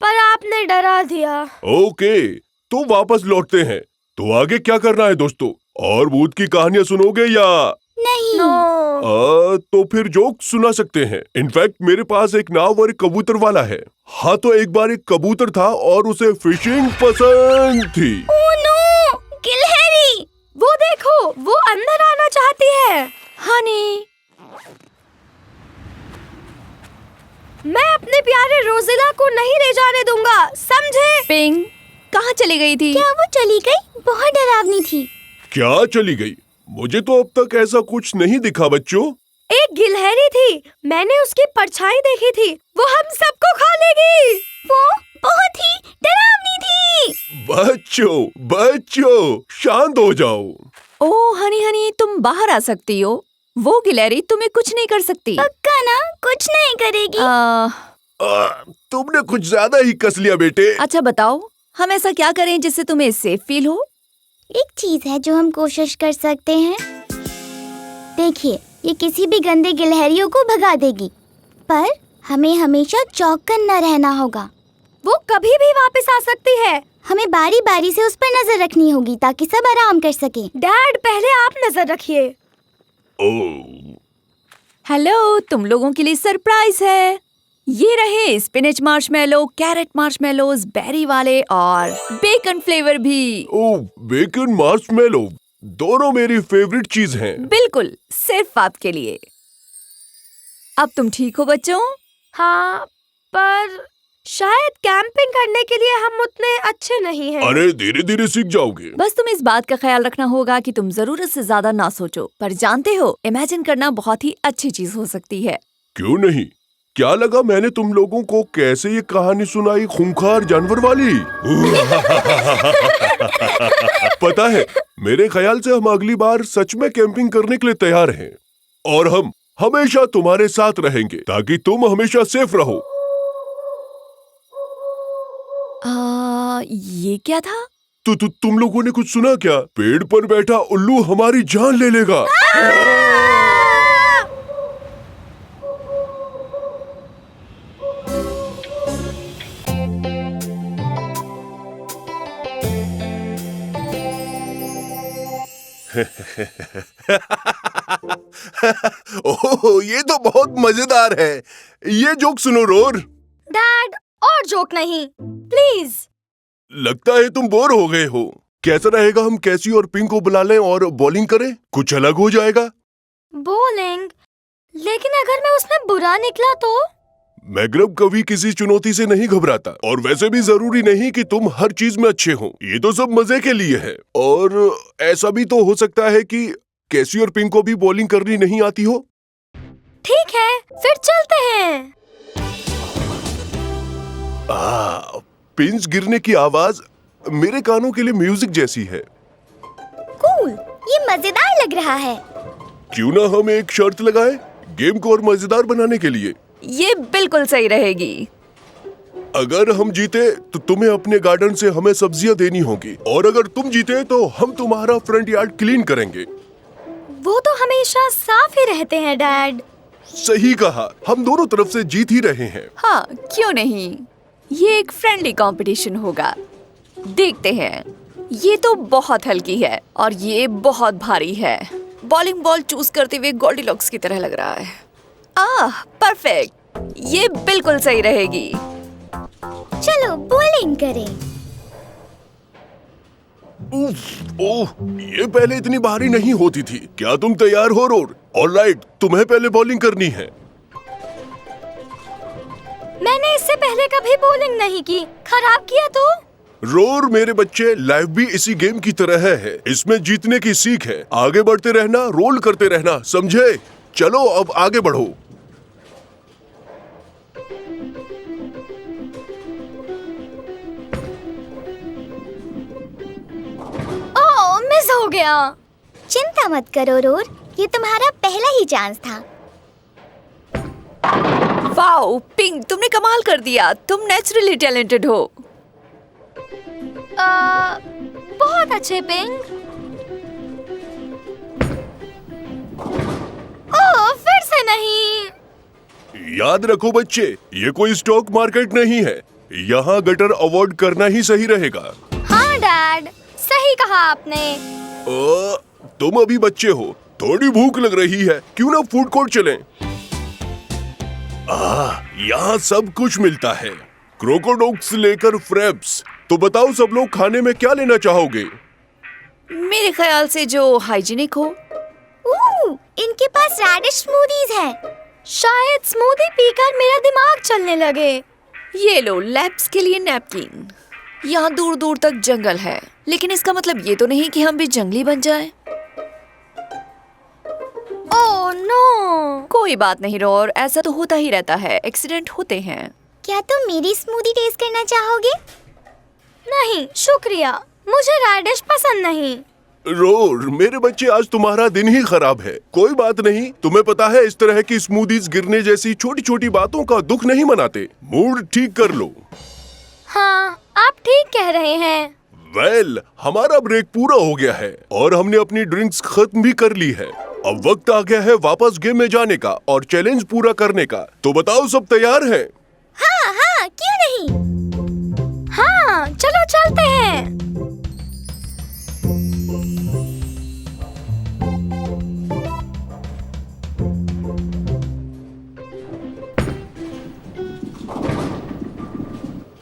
पर आपने डरा दिया। ओके, तो वापस लौटते हैं। तो आगे क्या करना है दोस्तों? और भूत की कहानियां सुनोगे या? नहीं। तो फिर जोक सुना सकते हैं। इनफैक्ट मेरे पास एक नाव और एक कबूतर वाला है। हाँ, तो एक बार एक कबूतर था और उसे फिशिंग पसंद थी। ओह नो, गिलहरी! वो देखो, वो अंदर आना चाहती है। हनी, मैं अपने प्यारे रोजिला को नहीं ले जाने दूंगा, समझे? पिंग कहाँ चली गई थी? क्या वो चली गई? बहुत डरावनी थी। क्या चली गई? मुझे तो अब तक ऐसा कुछ नहीं दिखा बच्चों। एक गिलहरी थी, मैंने उसकी परछाई देखी थी। वो हम सबको खा लेगी। वो बहुत ही डरावनी थी। बच्चों, शांत हो जाओ। ओह हनी, तुम बाहर आ सकती हो। वो गिलहरी तुम्हें कुछ नहीं कर सकती। पक्का ना? कुछ नहीं करेगी। तुमने कुछ ज्यादा ही कस लिया बेटे। अच्छा बताओ, हम ऐसा क्या करें जिससे तुम्हें सेफ फील हो? एक चीज है जो हम कोशिश कर सकते हैं। देखिए, ये किसी भी गंदे गिलहरियों को भगा देगी, पर हमें हमेशा चौकन्ना रहना होगा। वो कभी भी वापस आ सकती है। हमें बारी बारी से उस पर नजर रखनी होगी ताकि सब आराम कर सके। डैड, पहले आप नजर रखिए। ओह, हेलो, तुम लोगों के लिए सरप्राइज है। ये रहे spinach marshmallow, carrot marshmallows, berry वाले और बेकन फ्लेवर भी। ओह, बेकन मार्शमेलो, दोनों मेरी फेवरेट चीज हैं। बिल्कुल, सिर्फ आपके लिए। अब तुम ठीक हो बच्चों? हाँ, पर शायद कैंपिंग करने के लिए हम उतने अच्छे नहीं हैं। अरे धीरे धीरे सीख जाओगे। बस तुम्हें इस बात का ख्याल रखना होगा कि तुम जरूरत से ज्यादा ना सोचो। पर जानते हो, इमेजिन करना बहुत ही अच्छी चीज हो सकती है। क्यों नहीं? क्या लगा मैंने तुम लोगों को कैसे ये कहानी सुनाई, खूंखार जानवर वाली? पता है, मेरे ख्याल से हम अगली बार सच में कैंपिंग करने के लिए तैयार हैं। और हम हमेशा तुम्हारे साथ रहेंगे ताकि तुम हमेशा सेफ रहो। ये क्या था? तो तुम लोगों ने कुछ सुना क्या? पेड़ पर बैठा उल्लू हमारी जान ले लेगा। ओह, ये तो बहुत मजेदार है। ये जोक सुनो रोर। डैड, और जोक नहीं, प्लीज। लगता है तुम बोर हो गए हो। कैसा रहेगा हम कैसी और पिंक को बुला लें और बॉलिंग करें? कुछ अलग हो जाएगा। बॉलिंग? लेकिन अगर मैं उसमें बुरा निकला तो? मैग्रब कभी किसी चुनौती से नहीं घबराता, और वैसे भी जरूरी नहीं कि तुम हर चीज में अच्छे हो। ये तो सब मजे के लिए है। और ऐसा भी तो हो सकता है कि कैसी और पिंक को भी बॉलिंग करनी नहीं आती हो। ठीक है, फिर चलते हैं। पिंस गिरने की आवाज मेरे कानों के लिए म्यूजिक जैसी है। कूल, ये मजेदार लग रहा है। क्यों ना हम एक शर्त लगाएं, गेम को और मजेदार बनाने के लिए। ये बिल्कुल सही रहेगी। अगर हम जीते तो तुम्हें अपने गार्डन से हमें सब्जियां देनी होगी, और अगर तुम जीते तो हम तुम्हारा फ्रंट यार्ड क्लीन करेंगे। वो तो हमेशा साफ ही रहते हैं डैड। सही कहा, हम दोनों तरफ से जीत ही रहे हैं। हाँ, क्यों नहीं? ये एक फ्रेंडली कंपटीशन होगा। देखते हैं। ये तो बहुत हल्की है और ये बहुत भारी है। बॉलिंग बॉल चूज करते हुए गोल्डीलॉक्स की तरह लग रहा है। परफेक्ट, ये बिल्कुल सही रहेगी। चलो बॉलिंग करें। ओह, ये पहले इतनी भारी नहीं होती थी। क्या तुम तैयार हो रोर? ऑलराइट, तुम्हें पहले बॉलिंग करनी है। पहले कभी बोलिंग नहीं की, खराब किया तो? रोर मेरे बच्चे, लाइफ भी इसी गेम की तरह है। इसमें जीतने की सीख है। आगे बढ़ते रहना, रोल करते रहना, समझे? चलो अब आगे बढ़ो। ओह, मिस हो गया। चिंता मत करो रोर, ये तुम्हारा पहला ही चांस था। वाओ पिंक, तुमने कमाल कर दिया। तुम नेचुरली टैलेंटेड हो। बहुत अच्छे पिंग। ओह, फिर से नहीं। याद रखो बच्चे, ये कोई स्टॉक मार्केट नहीं है। यहाँ गटर अवॉइड करना ही सही रहेगा। हाँ डैड, सही कहा आपने। तुम अभी बच्चे हो, थोड़ी भूख लग रही है, क्यों ना फूड कोर्ट चलें? यहाँ सब कुछ मिलता है, क्रोकोडॉक्स लेकर फ्रेप्स। तो बताओ सब लोग खाने में क्या लेना चाहोगे? मेरे ख्याल से जो हाइजीनिक हो। इनके पास रेडिश स्मूदीज है। शायद स्मूदी पीकर मेरा दिमाग चलने लगे। ये लो लैब्स के लिए नैपकिन। यहाँ दूर दूर तक जंगल है, लेकिन इसका मतलब ये तो नहीं कि हम भी जंगली बन जाएं। Oh no. कोई बात नहीं रोर, ऐसा तो होता ही रहता है, एक्सीडेंट होते हैं। क्या तुम मेरी स्मूदी टेस्ट करना चाहोगे? नहीं शुक्रिया, मुझे रेडिश पसंद नहीं। रोर मेरे बच्चे, आज तुम्हारा दिन ही खराब है। कोई बात नहीं, तुम्हें पता है इस तरह की स्मूदीज गिरने जैसी छोटी छोटी बातों का दुख नहीं मनाते। मूड ठीक कर लो। हाँ, आप ठीक कह रहे हैं। वेल, हमारा ब्रेक पूरा हो गया है और हमने अपनी ड्रिंक्स खत्म भी कर ली है। अब वक्त आ गया है वापस गेम में जाने का और चैलेंज पूरा करने का। तो बताओ सब तैयार हैं? हाँ, क्यों नहीं? हाँ, चलो चलते हैं।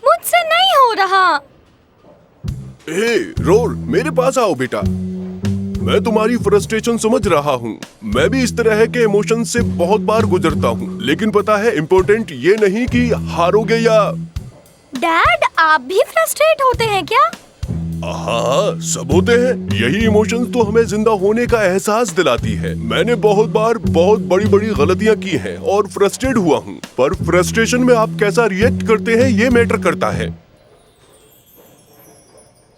मुझसे नहीं हो रहा। रोर मेरे पास आओ बेटा। मैं तुम्हारी फ्रस्ट्रेशन समझ रहा हूँ। मैं भी इस तरह के इमोशन से बहुत बार गुजरता हूँ, लेकिन पता है इम्पोर्टेंट ये नहीं कि हारोगे या। डैड, आप भी फ्रस्ट्रेट होते हैं क्या? हाँ, सब होते हैं। यही इमोशंस तो हमें जिंदा होने का एहसास दिलाती है। मैंने बहुत बार बहुत बड़ी बड़ी गलतियाँ की हैं और फ्रस्ट्रेट हुआ हूँ, पर फ्रस्ट्रेशन में आप कैसा रिएक्ट करते हैं ये मैटर करता है।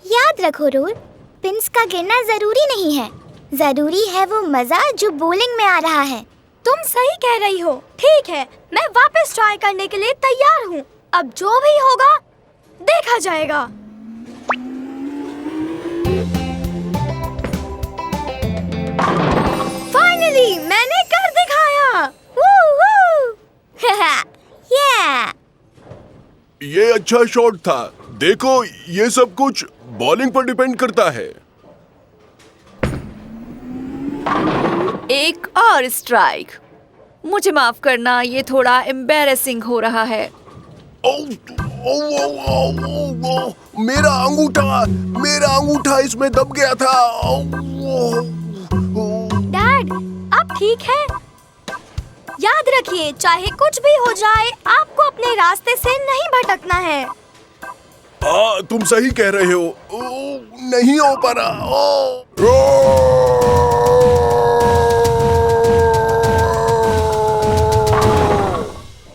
याद रखो रोर, पिंस का गिरना जरूरी नहीं है, जरूरी है वो मजा जो बॉलिंग में आ रहा है। तुम सही कह रही हो। ठीक है, मैं वापस ट्राई करने के लिए तैयार हूँ। अब जो भी होगा देखा जाएगा। फाइनली मैंने कर दिखाया। yeah! ये अच्छा शॉट था। देखो, ये सब कुछ बॉलिंग पर डिपेंड करता है। एक और स्ट्राइक। मुझे माफ करना, ये थोड़ा एम्बैरेसिंग हो रहा है। मेरा अंगूठा इसमें दब गया था। डैड, आप ठीक हैं? याद रखिए, चाहे कुछ भी हो जाए, आपको अपने रास्ते से नहीं भटकना है। तुम सही कह रहे हो। नहीं हो पा रहा।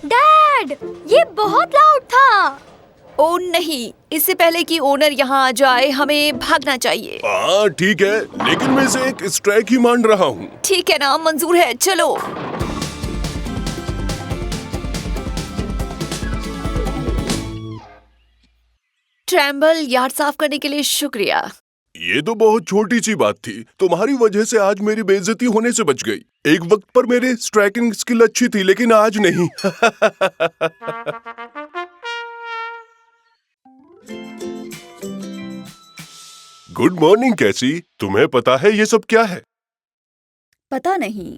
डैड, ये बहुत लाउड था। ओ नहीं, इससे पहले कि ओनर यहाँ आ जाए हमें भागना चाहिए। ठीक है, लेकिन मैं इसे एक स्ट्राइक ही मान रहा हूँ। ठीक है ना, मंजूर है, चलो। ट्रैम्बल, यार्ड साफ करने के लिए शुक्रिया। ये तो बहुत छोटी सी बात थी। तुम्हारी वजह से आज मेरी बेइज्जती होने से बच गई। एक वक्त पर मेरी स्ट्राइकिंग स्किल अच्छी थी, लेकिन आज नहीं। गुड मॉर्निंग कैसी। तुम्हें पता है ये सब क्या है? पता नहीं।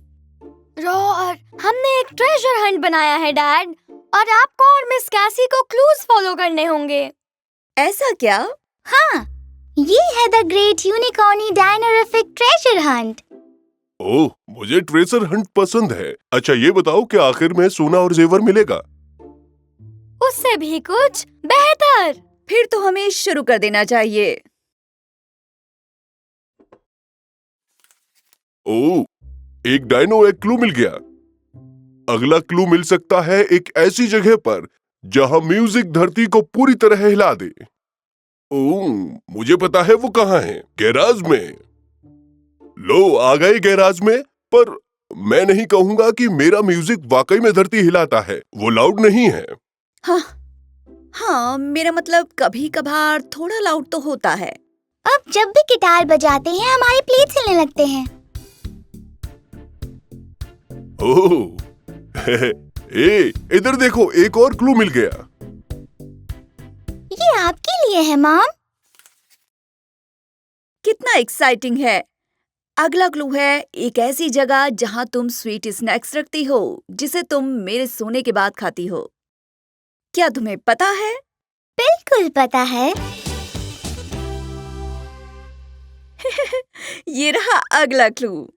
रोर, हमने एक ट्रेजर हंट बनाया है डैड, और आपको और मिस कैसी को क्लूज फॉलो करने होंगे। ऐसा क्या? हाँ, ये है द ग्रेट यूनिकॉर्नी डायनोरिफिक ट्रेजर हंट। ओह, मुझे ट्रेजर हंट पसंद है। अच्छा ये बताओ कि आखिर में सोना और जेवर मिलेगा? उससे भी कुछ बेहतर। फिर तो हमें शुरू कर देना चाहिए। ओह, एक डायनो एक क्लू मिल गया। अगला क्लू मिल सकता है एक ऐसी जगह पर जहां म्यूजिक धरती को पूरी तरह हिला दे। ओह, मुझे पता है वो कहाँ है। गैराज में। लो, आ गए गैराज में। पर मैं नहीं कहूंगा कि मेरा म्यूजिक वाकई में धरती हिलाता है। वो लाउड नहीं है। हाँ, मेरा मतलब कभी कभार थोड़ा लाउड तो होता है। अब जब भी गिटार बजाते हैं हमारे प्लेट्स हिलने लगते हैं। ओह, इधर देखो, एक और क्लू मिल गया। ये आपके लिए है मॉम। कितना एक्साइटिंग है। अगला क्लू है एक ऐसी जगह जहां तुम स्वीट स्नैक्स रखती हो जिसे तुम मेरे सोने के बाद खाती हो। क्या तुम्हें पता है? बिल्कुल पता है। ये रहा अगला क्लू,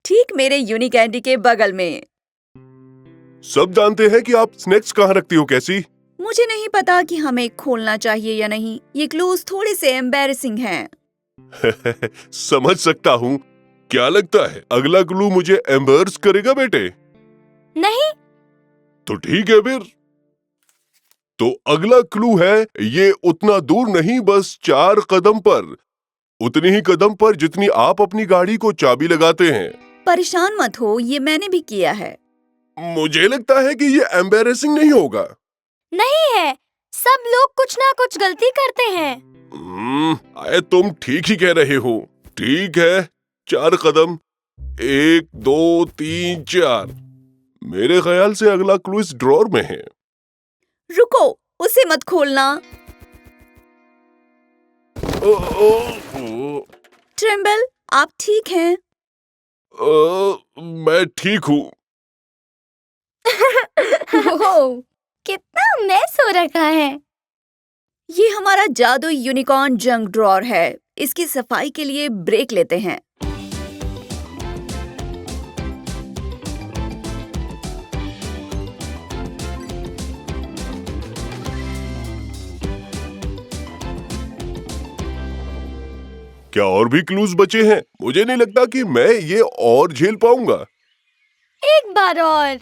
ठीक मेरे यूनिकैंडी के बगल में। सब जानते हैं कि आप स्नैक्स कहाँ रखती हो कैसी। मुझे नहीं पता कि हमें खोलना चाहिए या नहीं। ये क्लूज थोड़े से एम्बैरेसिंग हैं। समझ सकता हूँ। क्या लगता है अगला क्लू मुझे एम्बैरस करेगा बेटे? नहीं। तो ठीक है फिर। तो अगला क्लू है ये उतना दूर नहीं, बस 4 कदम पर। उतनी ही कदम पर जितनी आप अपनी गाड़ी को चाबी लगाते हैं। परेशान मत हो, ये मैंने भी किया है। मुझे लगता है कि ये एम्बैरेसिंग नहीं होगा। नहीं है, सब लोग कुछ ना कुछ गलती करते हैं। तुम ठीक ही कह रहे हो। ठीक है, 4 कदम, 1 2 3 4। मेरे ख्याल से अगला क्लू इस ड्रॉर में है। रुको, उसे मत खोलना। ट्रिम्बल, आप ठीक हैं? मैं ठीक हूँ। ओह, कितना मेस हो रखा है। ये हमारा जादू यूनिकॉर्न जंक ड्रॉर है। इसकी सफाई के लिए ब्रेक लेते हैं। क्या और भी क्लूज बचे हैं? मुझे नहीं लगता कि मैं ये और झेल पाऊंगा। एक बार और।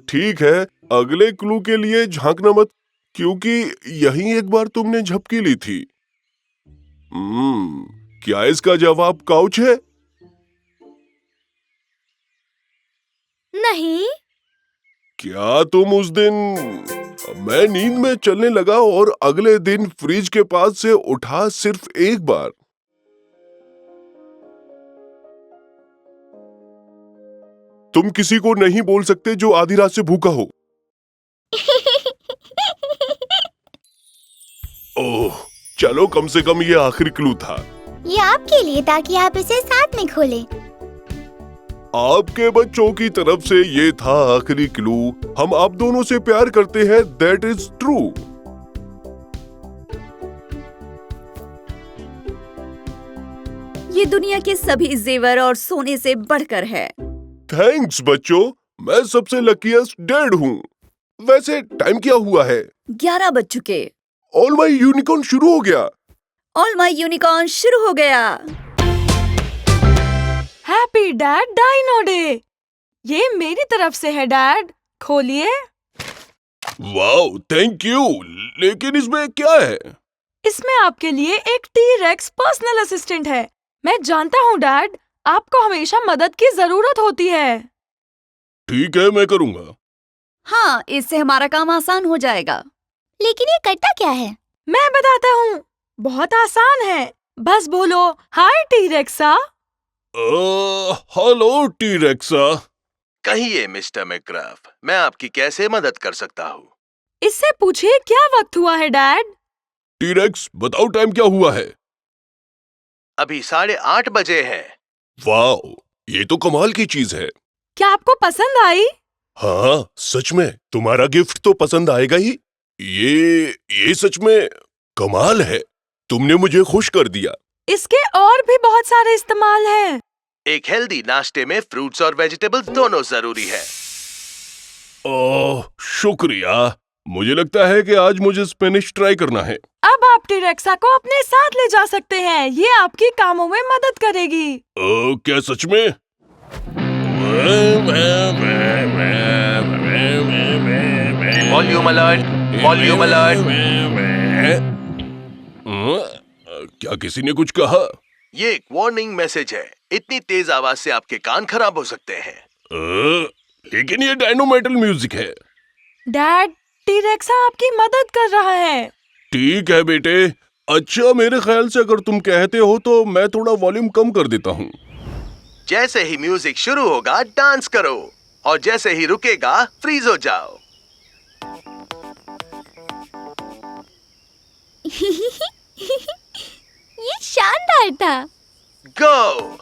ठीक है, अगले क्लू के लिए झांकना मत, क्योंकि यहीं एक बार तुमने झपकी ली थी। क्या इसका जवाब काउच है? नहीं। क्या तुम उस दिन मैं नींद में चलने लगा और अगले दिन फ्रिज के पास से उठा सिर्फ एक बार? तुम किसी को नहीं बोल सकते जो आधी रात से भूखा हो। ओह, चलो, कम से कम ये आखिरी क्लू था। ये आपके लिए, ताकि आप इसे साथ में खोलें। आपके बच्चों की तरफ से ये था आखिरी क्लू। हम आप दोनों से प्यार करते हैं, दैट इज ट्रू। ये दुनिया के सभी जेवर और सोने से बढ़कर है। थैंक्स बच्चों, मैं सबसे लकीएस्ट डैड हूँ। वैसे टाइम क्या हुआ है? 11 बज चुके। ऑल माय यूनिकॉर्न शुरू हो गया। ऑल माय यूनिकॉर्न शुरू हो गया। Happy dad dino day. ये मेरी तरफ से है डैड, खोलिए। Wow, thank you. लेकिन इसमें क्या है? इसमें आपके लिए एक टी-रेक्स पर्सनल असिस्टेंट है। मैं जानता हूँ डैड, आपको हमेशा मदद की जरूरत होती है। ठीक है, मैं करूँगा। हाँ, इससे हमारा काम आसान हो जाएगा। लेकिन ये करता क्या है? मैं बताता हूँ, बहुत आसान है। बस बोलो हाय टी-रेक्सा। हेलो टी-रेक्सा। कहिए मिस्टर मैक्राफ, मैं आपकी कैसे मदद कर सकता हूँ? इससे पूछिए क्या वक्त हुआ है डैड। टी-रेक्स, बताओ टाइम क्या हुआ है? अभी 8:30 बजे है। वाओ, ये तो कमाल की चीज है। क्या आपको पसंद आई? हाँ, सच में तुम्हारा गिफ्ट तो पसंद आएगा ही। ये सच में कमाल है। तुमने मुझे खुश कर दिया। इसके और भी बहुत सारे इस्तेमाल हैं। एक हेल्दी नाश्ते में फ्रूट्स और वेजिटेबल्स दोनों जरूरी है। ओह, शुक्रिया। मुझे लगता है कि आज मुझे स्पेनिश ट्राई करना है। अब आप टीरेक्सा को अपने साथ ले जा सकते हैं। ये आपकी कामों में मदद करेगी। क्या सच में? Volume alert, volume alert. क्या किसी ने कुछ कहा? ये एक वार्निंग मैसेज है। इतनी तेज आवाज से आपके कान खराब हो सकते हैं। लेकिन ये डायनो मेटल म्यूजिक है। डैड, टीरेक्सा आपकी मदद कर रहा है। ठीक है बेटे। अच्छा, मेरे ख्याल से अगर तुम कहते हो तो मैं थोड़ा वॉल्यूम कम कर देता हूँ। जैसे ही म्यूजिक शुरू होगा डांस करो, और जैसे ही रुकेगा फ्रीज हो जाओ। ये शानदार था। गो!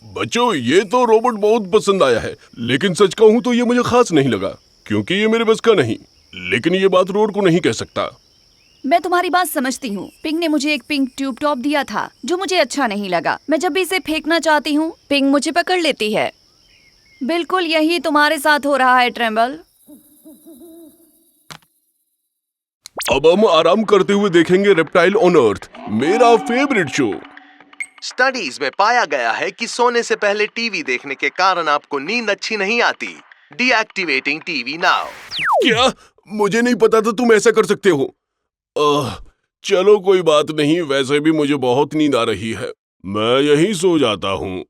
बच्चों, ये तो रोबोट बहुत पसंद आया है, लेकिन सच कहूँ तो ये मुझे खास नहीं लगा, क्योंकि ये मेरे बस का नहीं। लेकिन ये बात रोड को नहीं कह सकता। मैं तुम्हारी बात समझती हूँ। पिंक ने मुझे एक पिंक ट्यूब टॉप दिया था जो मुझे अच्छा नहीं लगा। मैं जब भी इसे फेंकना चाहती हूँ पिंक मुझे पकड़ लेती है। बिल्कुल यही तुम्हारे साथ हो रहा है ट्रेम्बल। अब हम आराम करते हुए देखेंगे रेप्टाइल ऑन अर्थ, मेरा फेवरेट शो। स्टडीज में पाया गया है कि सोने से पहले टीवी देखने के कारण आपको नींद अच्छी नहीं आती। Deactivating TV now. क्या? मुझे नहीं पता था तुम ऐसा कर सकते हो। चलो कोई बात नहीं, वैसे भी मुझे बहुत नींद आ रही है। मैं यहीं सो जाता हूँ।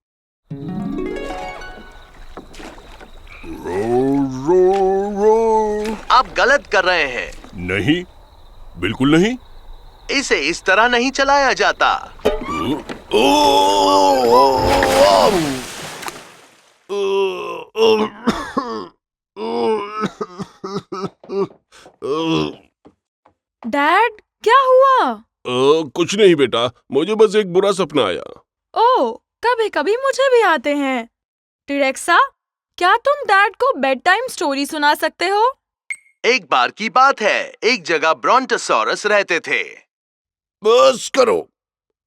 आप गलत कर रहे हैं। नहीं, बिल्कुल नहीं। इसे इस तरह नहीं चलाया जाता। डैड, क्या हुआ? कुछ नहीं बेटा, मुझे बस एक बुरा सपना आया। ओह, कभी कभी मुझे भी आते हैं। टीरेक्सा, क्या तुम डैड को बेड टाइम स्टोरी सुना सकते हो? एक बार की बात है, एक जगह ब्रोंटोसॉरस रहते थे। बस करो,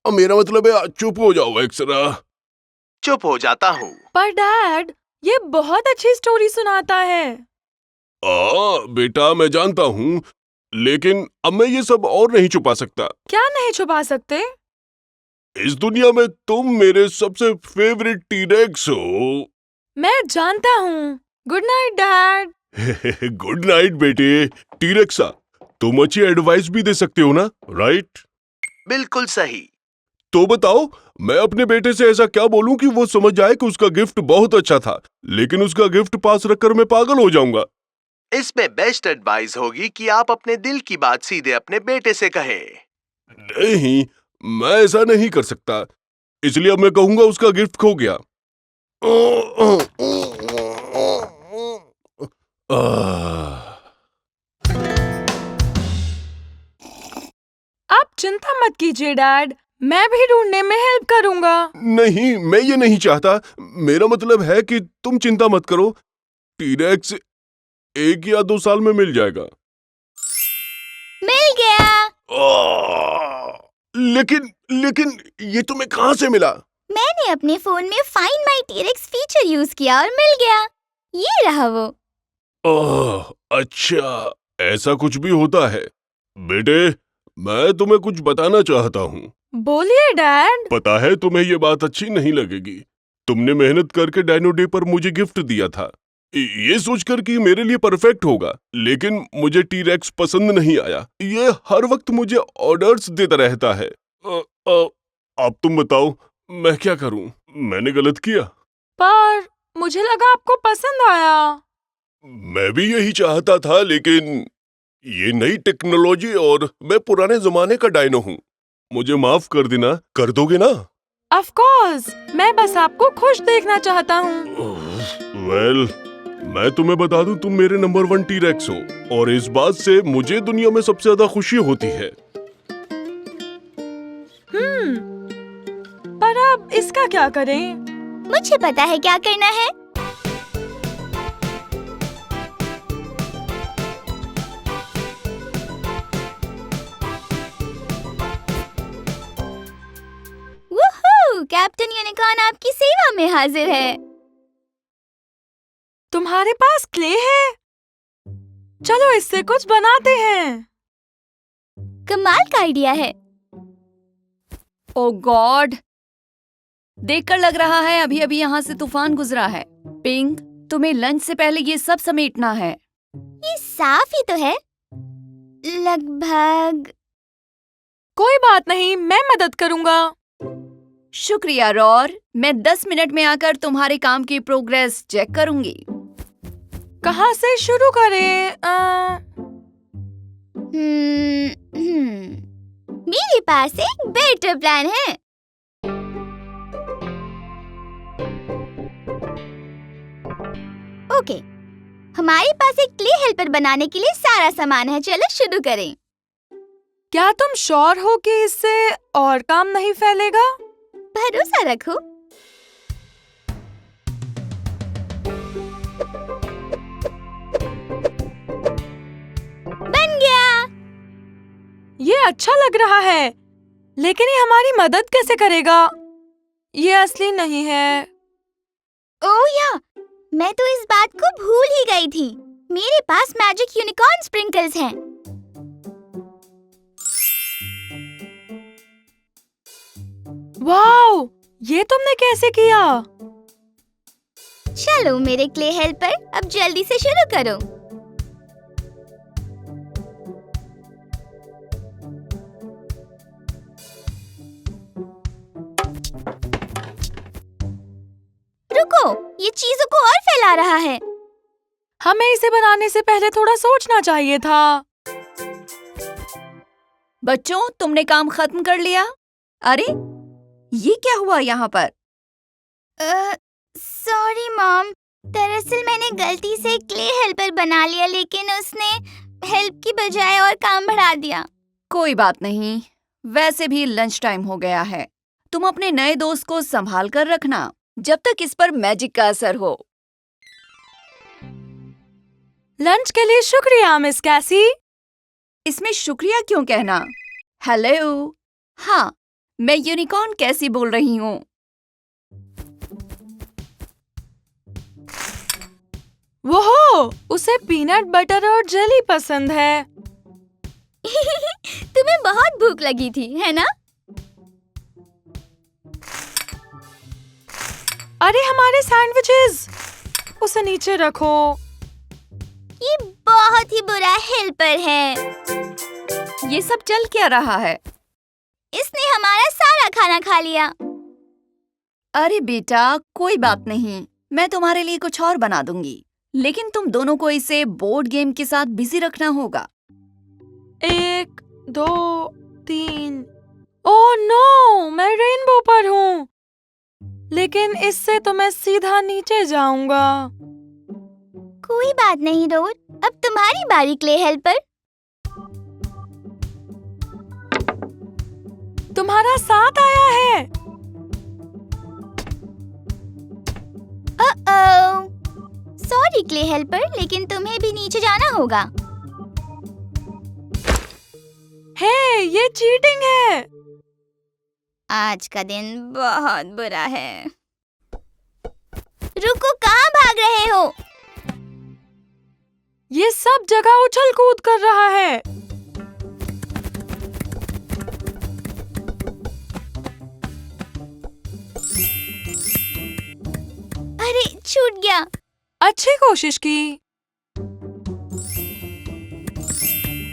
अब मेरा मतलब है चुप हो जाओ एक्सरा। चुप हो जाता हूँ। पर डैड, ये बहुत अच्छी स्टोरी सुनाता है। बेटा मैं जानता हूँ, लेकिन अब मैं ये सब और नहीं छुपा सकता। क्या नहीं छुपा सकते? इस दुनिया में तुम मेरे सबसे फेवरेट टीरेक्स हो। मैं जानता हूँ। Good night dad. Good night बेटे। टीरेक्सा, तुम अच्छी एडवाइस भी दे सकते हो ना, राइट? बिल्कुल सही। तो बताओ, मैं अपने बेटे से ऐसा क्या बोलूं कि वो समझ जाए कि उसका गिफ्ट बहुत अच्छा था, लेकिन उसका गिफ्ट पास रखकर मैं पागल हो जाऊंगा। इसमें बेस्ट एडवाइस होगी कि आप अपने दिल की बात सीधे अपने बेटे से कहें। नहीं, मैं ऐसा नहीं कर सकता, इसलिए अब मैं कहूंगा उसका गिफ्ट खो गया। आप चिंता मत कीजिए डैड, मैं भी ढूंढने में हेल्प करूंगा। नहीं, मैं ये नहीं चाहता। मेरा मतलब है कि तुम चिंता मत करो, टीरेक्स 1 या 2 साल में मिल जाएगा। मिल गया। लेकिन ये तुम्हें कहाँ से मिला? मैंने अपने फोन में find my T-Rex feature use किया और मिल गया। ये रहा वो। ओह, अच्छा, ऐसा कुछ भी होता है। बेटे, मैं तुम्हें कुछ बताना चाहता हूँ। बोलिए डैड। पता है तुम्हें ये बात अच्छी नहीं लगेगी। तुमने मेहनत करके डायनो डे पर मुझे गिफ्ट दिया था, ये सोचकर कि मेरे लिए परफेक्ट होगा, लेकिन मुझे टीरेक्स पसंद नहीं आया। ये हर वक्त मुझे ऑर्डर्स देता रहता है। अब तुम बताओ, मैं क्या करूं? मैंने गलत किया? पर मुझे लगा आपको पसंद आया। मैं भी यही चाहता था, लेकिन ये नई टेक्नोलॉजी और मैं पुराने जमाने का डायनो हूँ। मुझे माफ कर देना, कर दोगे ना? ऑफ कोर्स, मैं बस आपको खुश देखना चाहता हूँ। वेल, मैं तुम्हें बता दूं, तुम मेरे नंबर 1 टीरेक्स हो, और इस बात से मुझे दुनिया में सबसे ज्यादा खुशी होती है। पर अब इसका क्या करें? मुझे पता है क्या करना है। कैप्टन यूनिकॉर्न आपकी सेवा में हाजिर है। तुम्हारे पास क्ले है? चलो इससे कुछ बनाते हैं। कमाल का आइडिया है। ओ गॉड, देखकर लग रहा है अभी अभी यहाँ से तूफान गुजरा है। पिंक, तुम्हें लंच से पहले ये सब समेटना है। ये साफ ही तो है, लगभग। कोई बात नहीं, मैं मदद करूंगा। शुक्रिया रॉर, मैं 10 मिनट में आकर तुम्हारे काम की प्रोग्रेस चेक करूंगी। कहाँ से शुरू करें? मेरे पास एक बेटर प्लान है। ओके, हमारे पास एक क्ले हेल्पर बनाने के लिए सारा सामान है। चलो शुरू करें। क्या तुम श्योर हो कि इससे और काम नहीं फैलेगा? भरोसा रखो। बन गया। ये अच्छा लग रहा है, लेकिन ये हमारी मदद कैसे करेगा? ये असली नहीं है। ओह या, मैं तो इस बात को भूल ही गई थी। मेरे पास मैजिक यूनिकॉर्न स्प्रिंकल्स हैं। वाओ, ये तुमने कैसे किया? चलो मेरे क्ले हेल्पर, अब जल्दी से शुरू करो। रुको, ये चीजों को और फैला रहा है। हमें इसे बनाने से पहले थोड़ा सोचना चाहिए था। बच्चों, तुमने काम खत्म कर लिया? अरे, ये क्या हुआ यहाँ पर? सॉरी मॉम, दरअसल मैंने गलती से क्ले हेल्पर बना लिया, लेकिन उसने हेल्प की बजाय और काम बढ़ा दिया। कोई बात नहीं, वैसे भी लंच टाइम हो गया है। तुम अपने नए दोस्त को संभाल कर रखना जब तक इस पर मैजिक का असर हो। लंच के लिए शुक्रिया मिस कैसी। इसमें शुक्रिया क्यों कहना? हेलो, हाँ, मैं यूनिकॉर्न कैसी बोल रही हूँ। वो उसे पीनट बटर और जेली पसंद है। तुम्हें बहुत भूख लगी थी, है ना? अरे हमारे सैंडविचेस, उसे नीचे रखो। ये बहुत ही बुरा हेल्पर है। ये सब चल क्या रहा है? इसने हमारा सारा खाना खा लिया। अरे बेटा, कोई बात नहीं, मैं तुम्हारे लिए कुछ और बना दूंगी, लेकिन तुम दोनों को इसे बोर्ड गेम के साथ बिजी रखना होगा। 1, 2, 3। ओह नो, मैं रेनबो पर हूँ, लेकिन इससे तो मैं सीधा नीचे जाऊंगा। कोई बात नहीं रोर, अब तुम्हारी बारी क्ले हेल्पर। तुम्हारा साथ आया है। सॉरी क्ले हेल्पर, लेकिन तुम्हें भी नीचे जाना होगा। हे, ये चीटिंग है। आज का दिन बहुत बुरा है। रुको, कहाँ भाग रहे हो? ये सब जगह उछल कूद कर रहा है। अरे, छूट गया। अच्छी कोशिश की।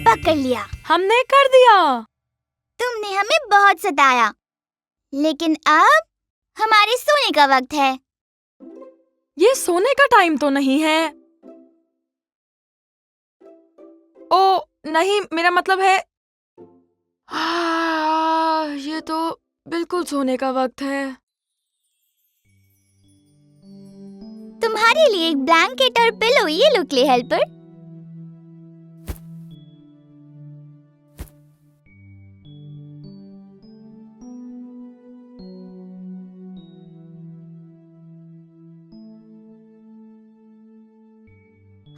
पकड़ लिया। हमने कर दिया। तुमने हमें बहुत सताया, लेकिन अब हमारे सोने का वक्त है। ये सोने का टाइम तो नहीं है। ओ नहीं, मेरा मतलब है ये तो बिल्कुल सोने का वक्त है। तुम्हारे लिए एक ब्लैंकेट और पिलो, ये लो क्ले हेल्पर।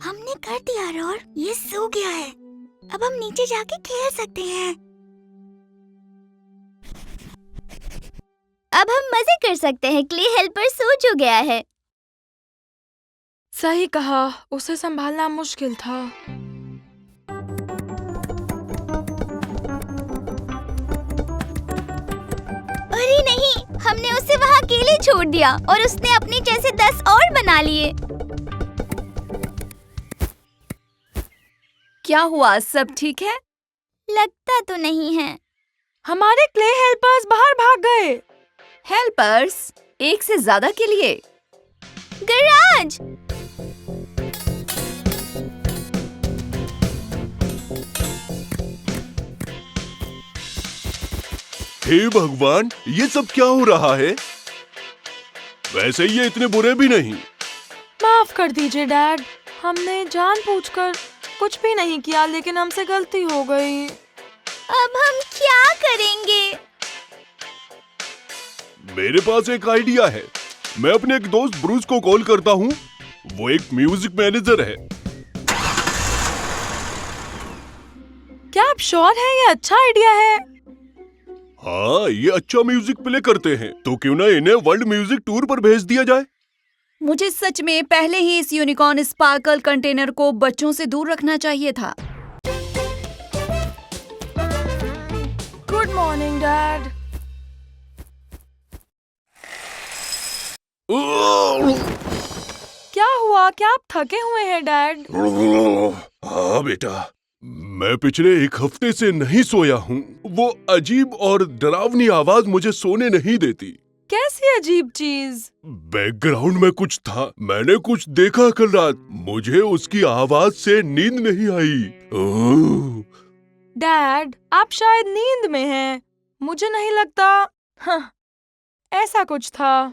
हमने कर दिया रोर, ये सो गया है। अब हम नीचे जाके खेल सकते हैं। अब हम मजे कर सकते हैं। क्ले हेल्पर सो जो गया है। सही कहा, उसे संभालना मुश्किल था। अरे नहीं, हमने उसे वहाँ अकेले छोड़ दिया और उसने अपने जैसे 10 और बना लिए। क्या हुआ, सब ठीक है? लगता तो नहीं है। हमारे क्ले हेल्पर्स बाहर भाग गए। हेल्पर्स? एक से ज्यादा के लिए? गराज! हे भगवान, ये सब क्या हो रहा है? वैसे ये इतने बुरे भी नहीं। माफ कर दीजिए डैड, हमने जानबूझकर कुछ भी नहीं किया, लेकिन हमसे गलती हो गई। अब हम क्या करेंगे? मेरे पास एक आइडिया है। मैं अपने एक दोस्त ब्रूस को कॉल करता हूँ। वो एक म्यूजिक मैनेजर है। क्या आप श्योर हैं ये अच्छा आइडिया है? हाँ, ये अच्छा म्यूजिक प्ले करते हैं, तो क्यों ना इन्हें वर्ल्ड म्यूजिक टूर पर भेज दिया जाए। मुझे सच में पहले ही इस यूनिकॉर्न स्पार्कल कंटेनर को बच्चों से दूर रखना चाहिए था। Good morning dad. क्या हुआ, क्या आप थके हुए हैं डैड? हाँ बेटा, मैं पिछले एक हफ्ते से नहीं सोया हूँ। वो अजीब और डरावनी आवाज मुझे सोने नहीं देती। कैसी अजीब चीज? बैकग्राउंड में कुछ था। मैंने कुछ देखा कल रात। मुझे उसकी आवाज से नींद नहीं आई। ओह। डैड, आप शायद नींद में हैं। मुझे नहीं लगता। हाँ, ऐसा कुछ था।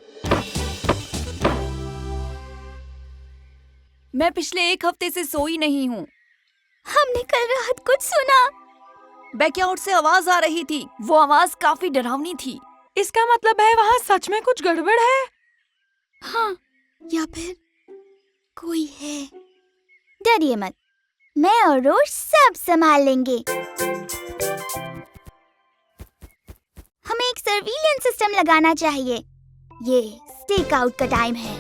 मैं पिछले एक हफ्ते से सोई नहीं हूँ। हमने कल रात कुछ सुना। बैकयार्ड से आवाज आ रही थी। वो आवाज काफी डरावनी थी। इसका मतलब है वहाँ सच में कुछ गड़बड़ है। हाँ, या फिर कोई है। डरिए मत, मैं और रोज सब संभाल लेंगे। हमें एक सर्विलेंस सिस्टम लगाना चाहिए। ये स्टेक आउट का टाइम है।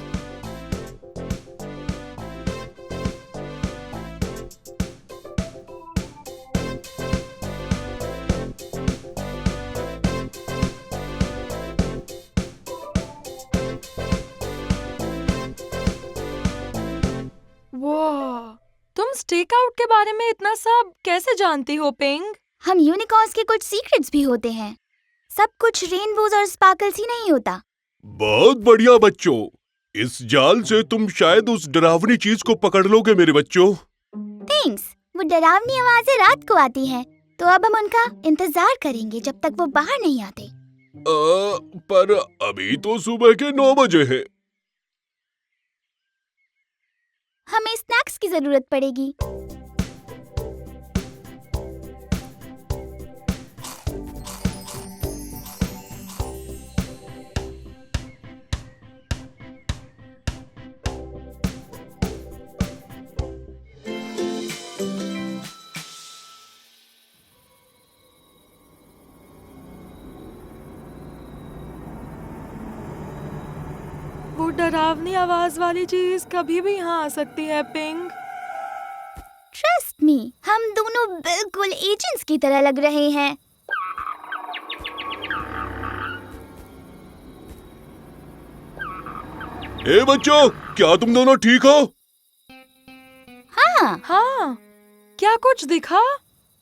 वाह, तुम स्टेक आउट के बारे में इतना सब कैसे जानती हो पिंग? हम यूनिकॉर्न्स के कुछ सीक्रेट्स भी होते हैं। सब कुछ रेनबोज और स्पार्कल्स ही नहीं होता। बहुत बढ़िया बच्चों। इस जाल से तुम शायद उस डरावनी चीज को पकड़ लोगे मेरे बच्चों। थैंक्स। वो डरावनी आवाजें रात को आती हैं, तो अब हम उनका इंतजार करेंगे जब तक वो बाहर नहीं आते। पर अभी तो सुबह के 9 बजे हैं। हमें स्नैक्स की जरूरत पड़ेगी। वो डरावनी आवाज वाली चीज कभी भी यहाँ आ सकती है पिंग। ट्रस्ट मी, हम दोनों बिल्कुल एजेंट्स की तरह लग रहे हैं। हे बच्चों, क्या तुम दोनों ठीक हो? हाँ, हाँ, क्या कुछ दिखा?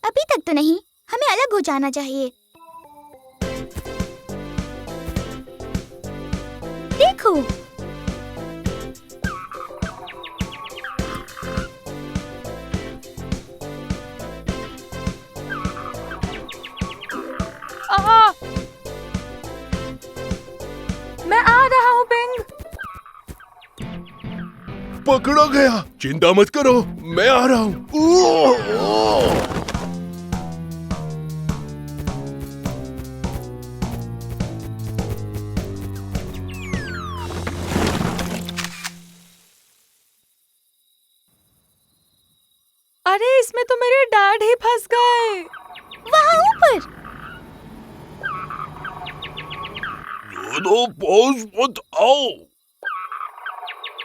अभी तक तो नहीं। हमें अलग हो जाना चाहिए। देखो, मैं आ रहा हूँ पिंग। पकड़ा गया। चिंता मत करो, मैं आ रहा हूँ। अरे इसमें तो मेरे डैड ही फंस गए। वहाँ ऊपर। सुनो, पास मत आओ,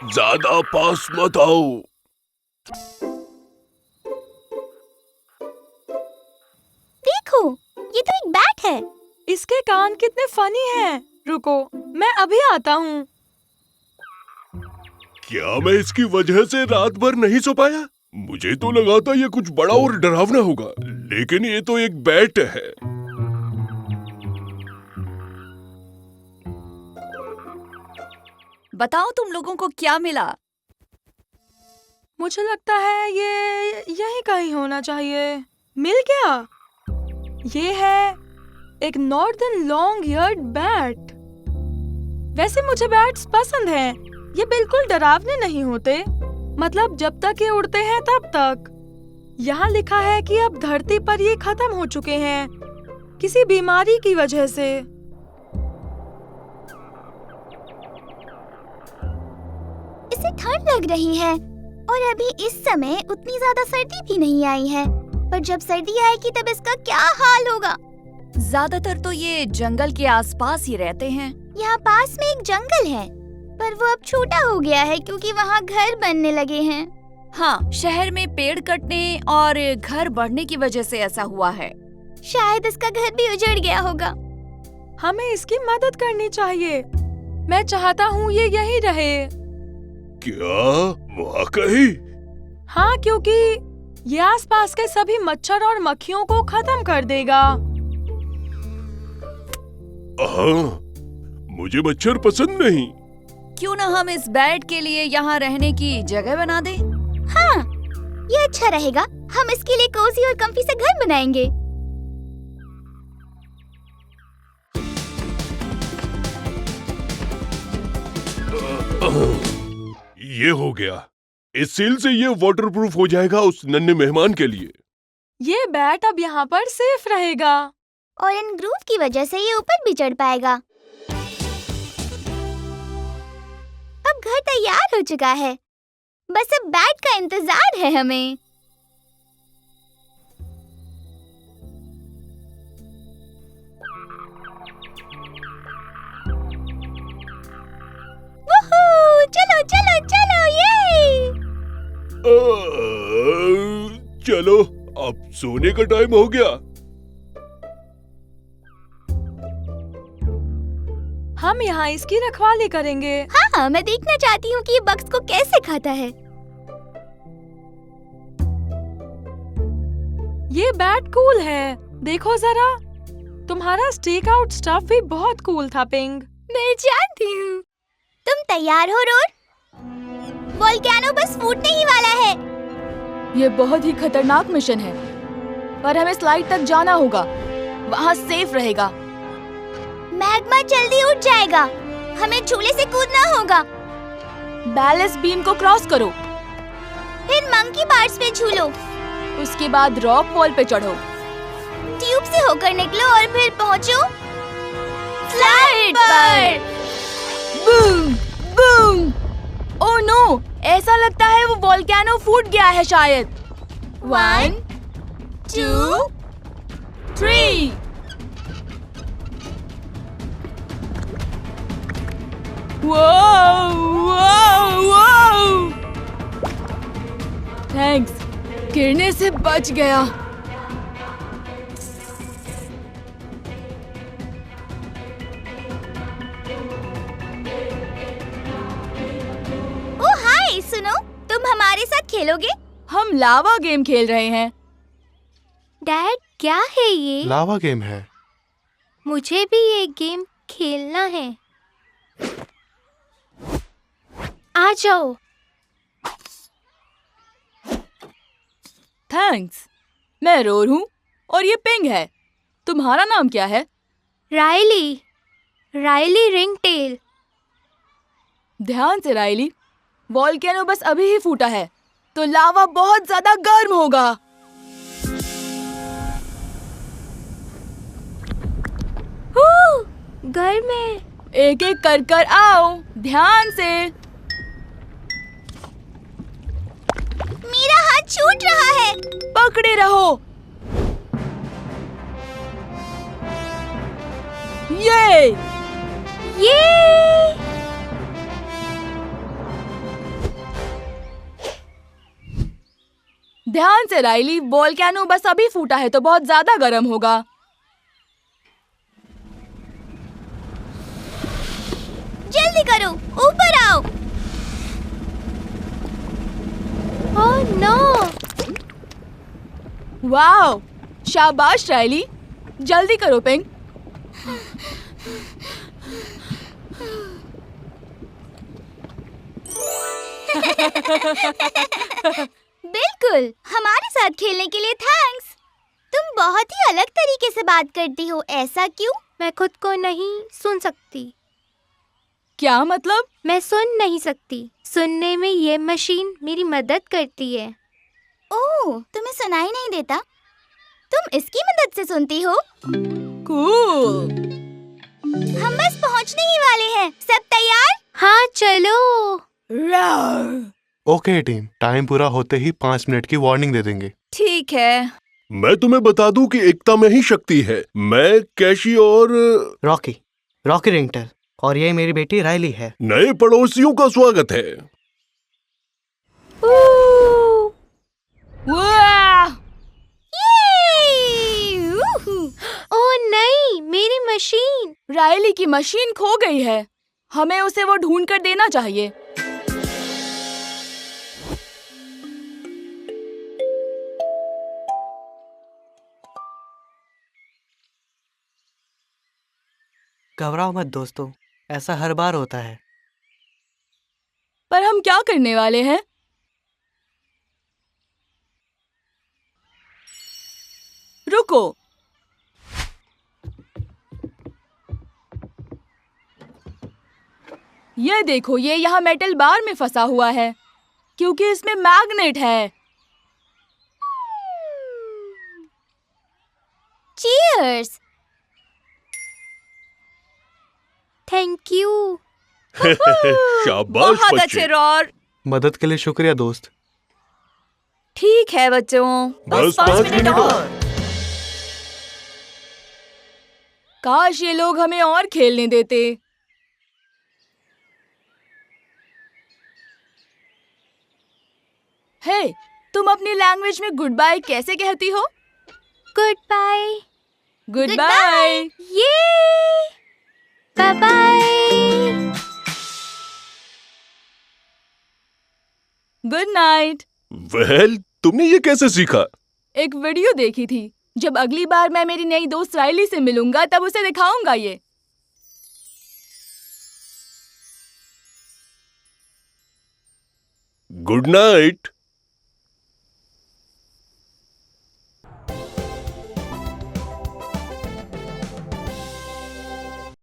ज्यादा पास मत आओ। देखो, ये तो एक बैट है। इसके कान कितने फनी हैं। रुको, मैं अभी आता हूँ। क्या मैं इसकी वजह से रात भर नहीं सो पाया? मुझे तो लगा था ये कुछ बड़ा और डरावना होगा, लेकिन ये तो एक बैट है। बताओ तुम लोगों को क्या मिला? मुझे लगता है ये यही कहीं होना चाहिए। मिल गया। ये है एक नॉर्दर्न लॉन्ग ईयर्ड बैट। वैसे मुझे बैट्स पसंद हैं। ये बिल्कुल डरावने नहीं होते, मतलब जब तक ये उड़ते हैं तब तक। यहाँ लिखा है कि अब धरती पर ये खत्म हो चुके हैं किसी बीमारी की वजह से। इसे ठंड लग रही है और अभी इस समय उतनी ज्यादा सर्दी भी नहीं आई है, पर जब सर्दी आएगी तब इसका क्या हाल होगा। ज्यादातर तो ये जंगल के आसपास ही रहते हैं। यहाँ पास में एक जंगल है, पर वो अब छोटा हो गया है क्योंकि वहाँ घर बनने लगे हैं। हाँ, शहर में पेड़ कटने और घर बढ़ने की वजह से ऐसा हुआ है। शायद इसका घर भी उजड़ गया होगा। हमें इसकी मदद करनी चाहिए। मैं चाहता हूँ ये यहीं रहे। क्या वाकई? हाँ, क्योंकि ये आसपास के सभी मच्छर और मक्खियों को खत्म कर देगा। हाँ, मुझे मच्छर पसंद नहीं। क्यों ना हम इस बैट के लिए यहाँ रहने की जगह बना दें? हाँ, ये अच्छा रहेगा। हम इसके लिए कोजी और कम्फी से घर बनाएंगे। ये हो गया। इस सील से ये वाटरप्रूफ हो जाएगा उस नन्हे मेहमान के लिए। ये बैट अब यहाँ पर सेफ रहेगा। और इन ग्रूव की वजह से ये ऊपर भी चढ़ पाएगा। अब घर तैयार हो चुका है, बस अब बैट का इंतजार है हमें। वूहू! चलो चलो चलो, ये चलो, अब सोने का टाइम हो गया। हम यहाँ इसकी रखवाली करेंगे। हाँ, मैं देखना चाहती हूँ कि ये बग्स को कैसे खाता है। ये बैट कूल है, देखो जरा। तुम्हारा स्टेक आउट स्टफ भी बहुत कूल था, पिंग। मैं जानती हूँ। तुम तैयार हो, रोर? वोल्केनो बस फूटने ही वाला है। ये बहुत ही खतरनाक मिशन है, पर हमें स्लाइड तक जाना होगा। वहाँ सेफ रहेगा। मैग्मा जल्दी उठ जाएगा। हमें झूले से कूदना होगा। बैलेंस बीम को क्रॉस करो, फिर मंकी बार्स पे झूलो। उसके बाद रॉक वॉल पे चढ़ो। ट्यूब से होकर निकलो और फिर पहुंचो स्लाइड पर। Boom boom. ओह नो, ऐसा लगता है वो वोल्केनो फूट गया है शायद। 1 2 3। थैंक्स, गिरने से बच गया। ओ हाय, सुनो, तुम हमारे साथ खेलोगे? हम लावा गेम खेल रहे हैं। डैड, क्या है ये? लावा गेम है। मुझे भी ये गेम खेलना है। आ जाओ। थैंक्स। मैं रोर हूँ और ये पिंग है। तुम्हारा नाम क्या है? राइली। राइली रिंगटेल। ध्यान से राइली, वोल्केनो बस अभी ही फूटा है, तो लावा बहुत ज्यादा गर्म होगा। गर्म है। एक एक कर कर आओ, ध्यान से। मेरा हाथ छूट रहा है। पकड़े रहो। ये ये ध्यान से राइली, वोल्केनो बस अभी फूटा है तो बहुत ज्यादा गर्म होगा। जल्दी करो, ऊपर आओ। Oh no. वाओ, शाबाश राइली, जल्दी करो पिंक। बिल्कुल, हमारे साथ खेलने के लिए थैंक्स। तुम बहुत ही अलग तरीके से बात करती हो, ऐसा क्यों? मैं खुद को नहीं सुन सकती। क्या मतलब? मैं सुन नहीं सकती। सुनने में ये मशीन मेरी मदद करती है। ओह, तुम्हें सुनाई नहीं देता? तुम इसकी मदद से सुनती हो? कूल। हम बस पहुंचने ही वाले हैं। सब तैयार? हाँ चलो। ओके टीम, टाइम पूरा होते ही 5 मिनट की वार्निंग दे देंगे। ठीक है। मैं तुम्हें बता दूं कि एकता में ही शक्ति है। मैं, कैशी और रॉकी रिंगटर, और ये मेरी बेटी रायली है। नए पड़ोसियों का स्वागत है। वाह! ये! ऊहू! ओह नहीं, मेरी मशीन। राइली की मशीन खो गई है। हमें उसे वो ढूंढ कर देना चाहिए। घबराओ मत दोस्तों, ऐसा हर बार होता है। पर हम क्या करने वाले हैं? रुको, ये देखो, ये यहाँ मेटल बार में फंसा हुआ है क्योंकि इसमें मैग्नेट है। चीयर्स! Thank you. शाबाश बहुत बच्चे। अच्छे रॉर। मदद के लिए शुक्रिया दोस्त। ठीक है बच्चों, बस 5 5 मिनट मिनट और। काश ये लोग हमें और खेलने देते। हे, तुम अपनी लैंग्वेज में गुड बाय कैसे कहती हो? Goodbye. Goodbye. ये bye bye. Good night. Well, तुमने ये कैसे सीखा? एक वीडियो देखी थी। जब अगली बार मैं मेरी नई दोस्त राइली से मिलूंगा तब उसे दिखाऊंगा ये। Good night.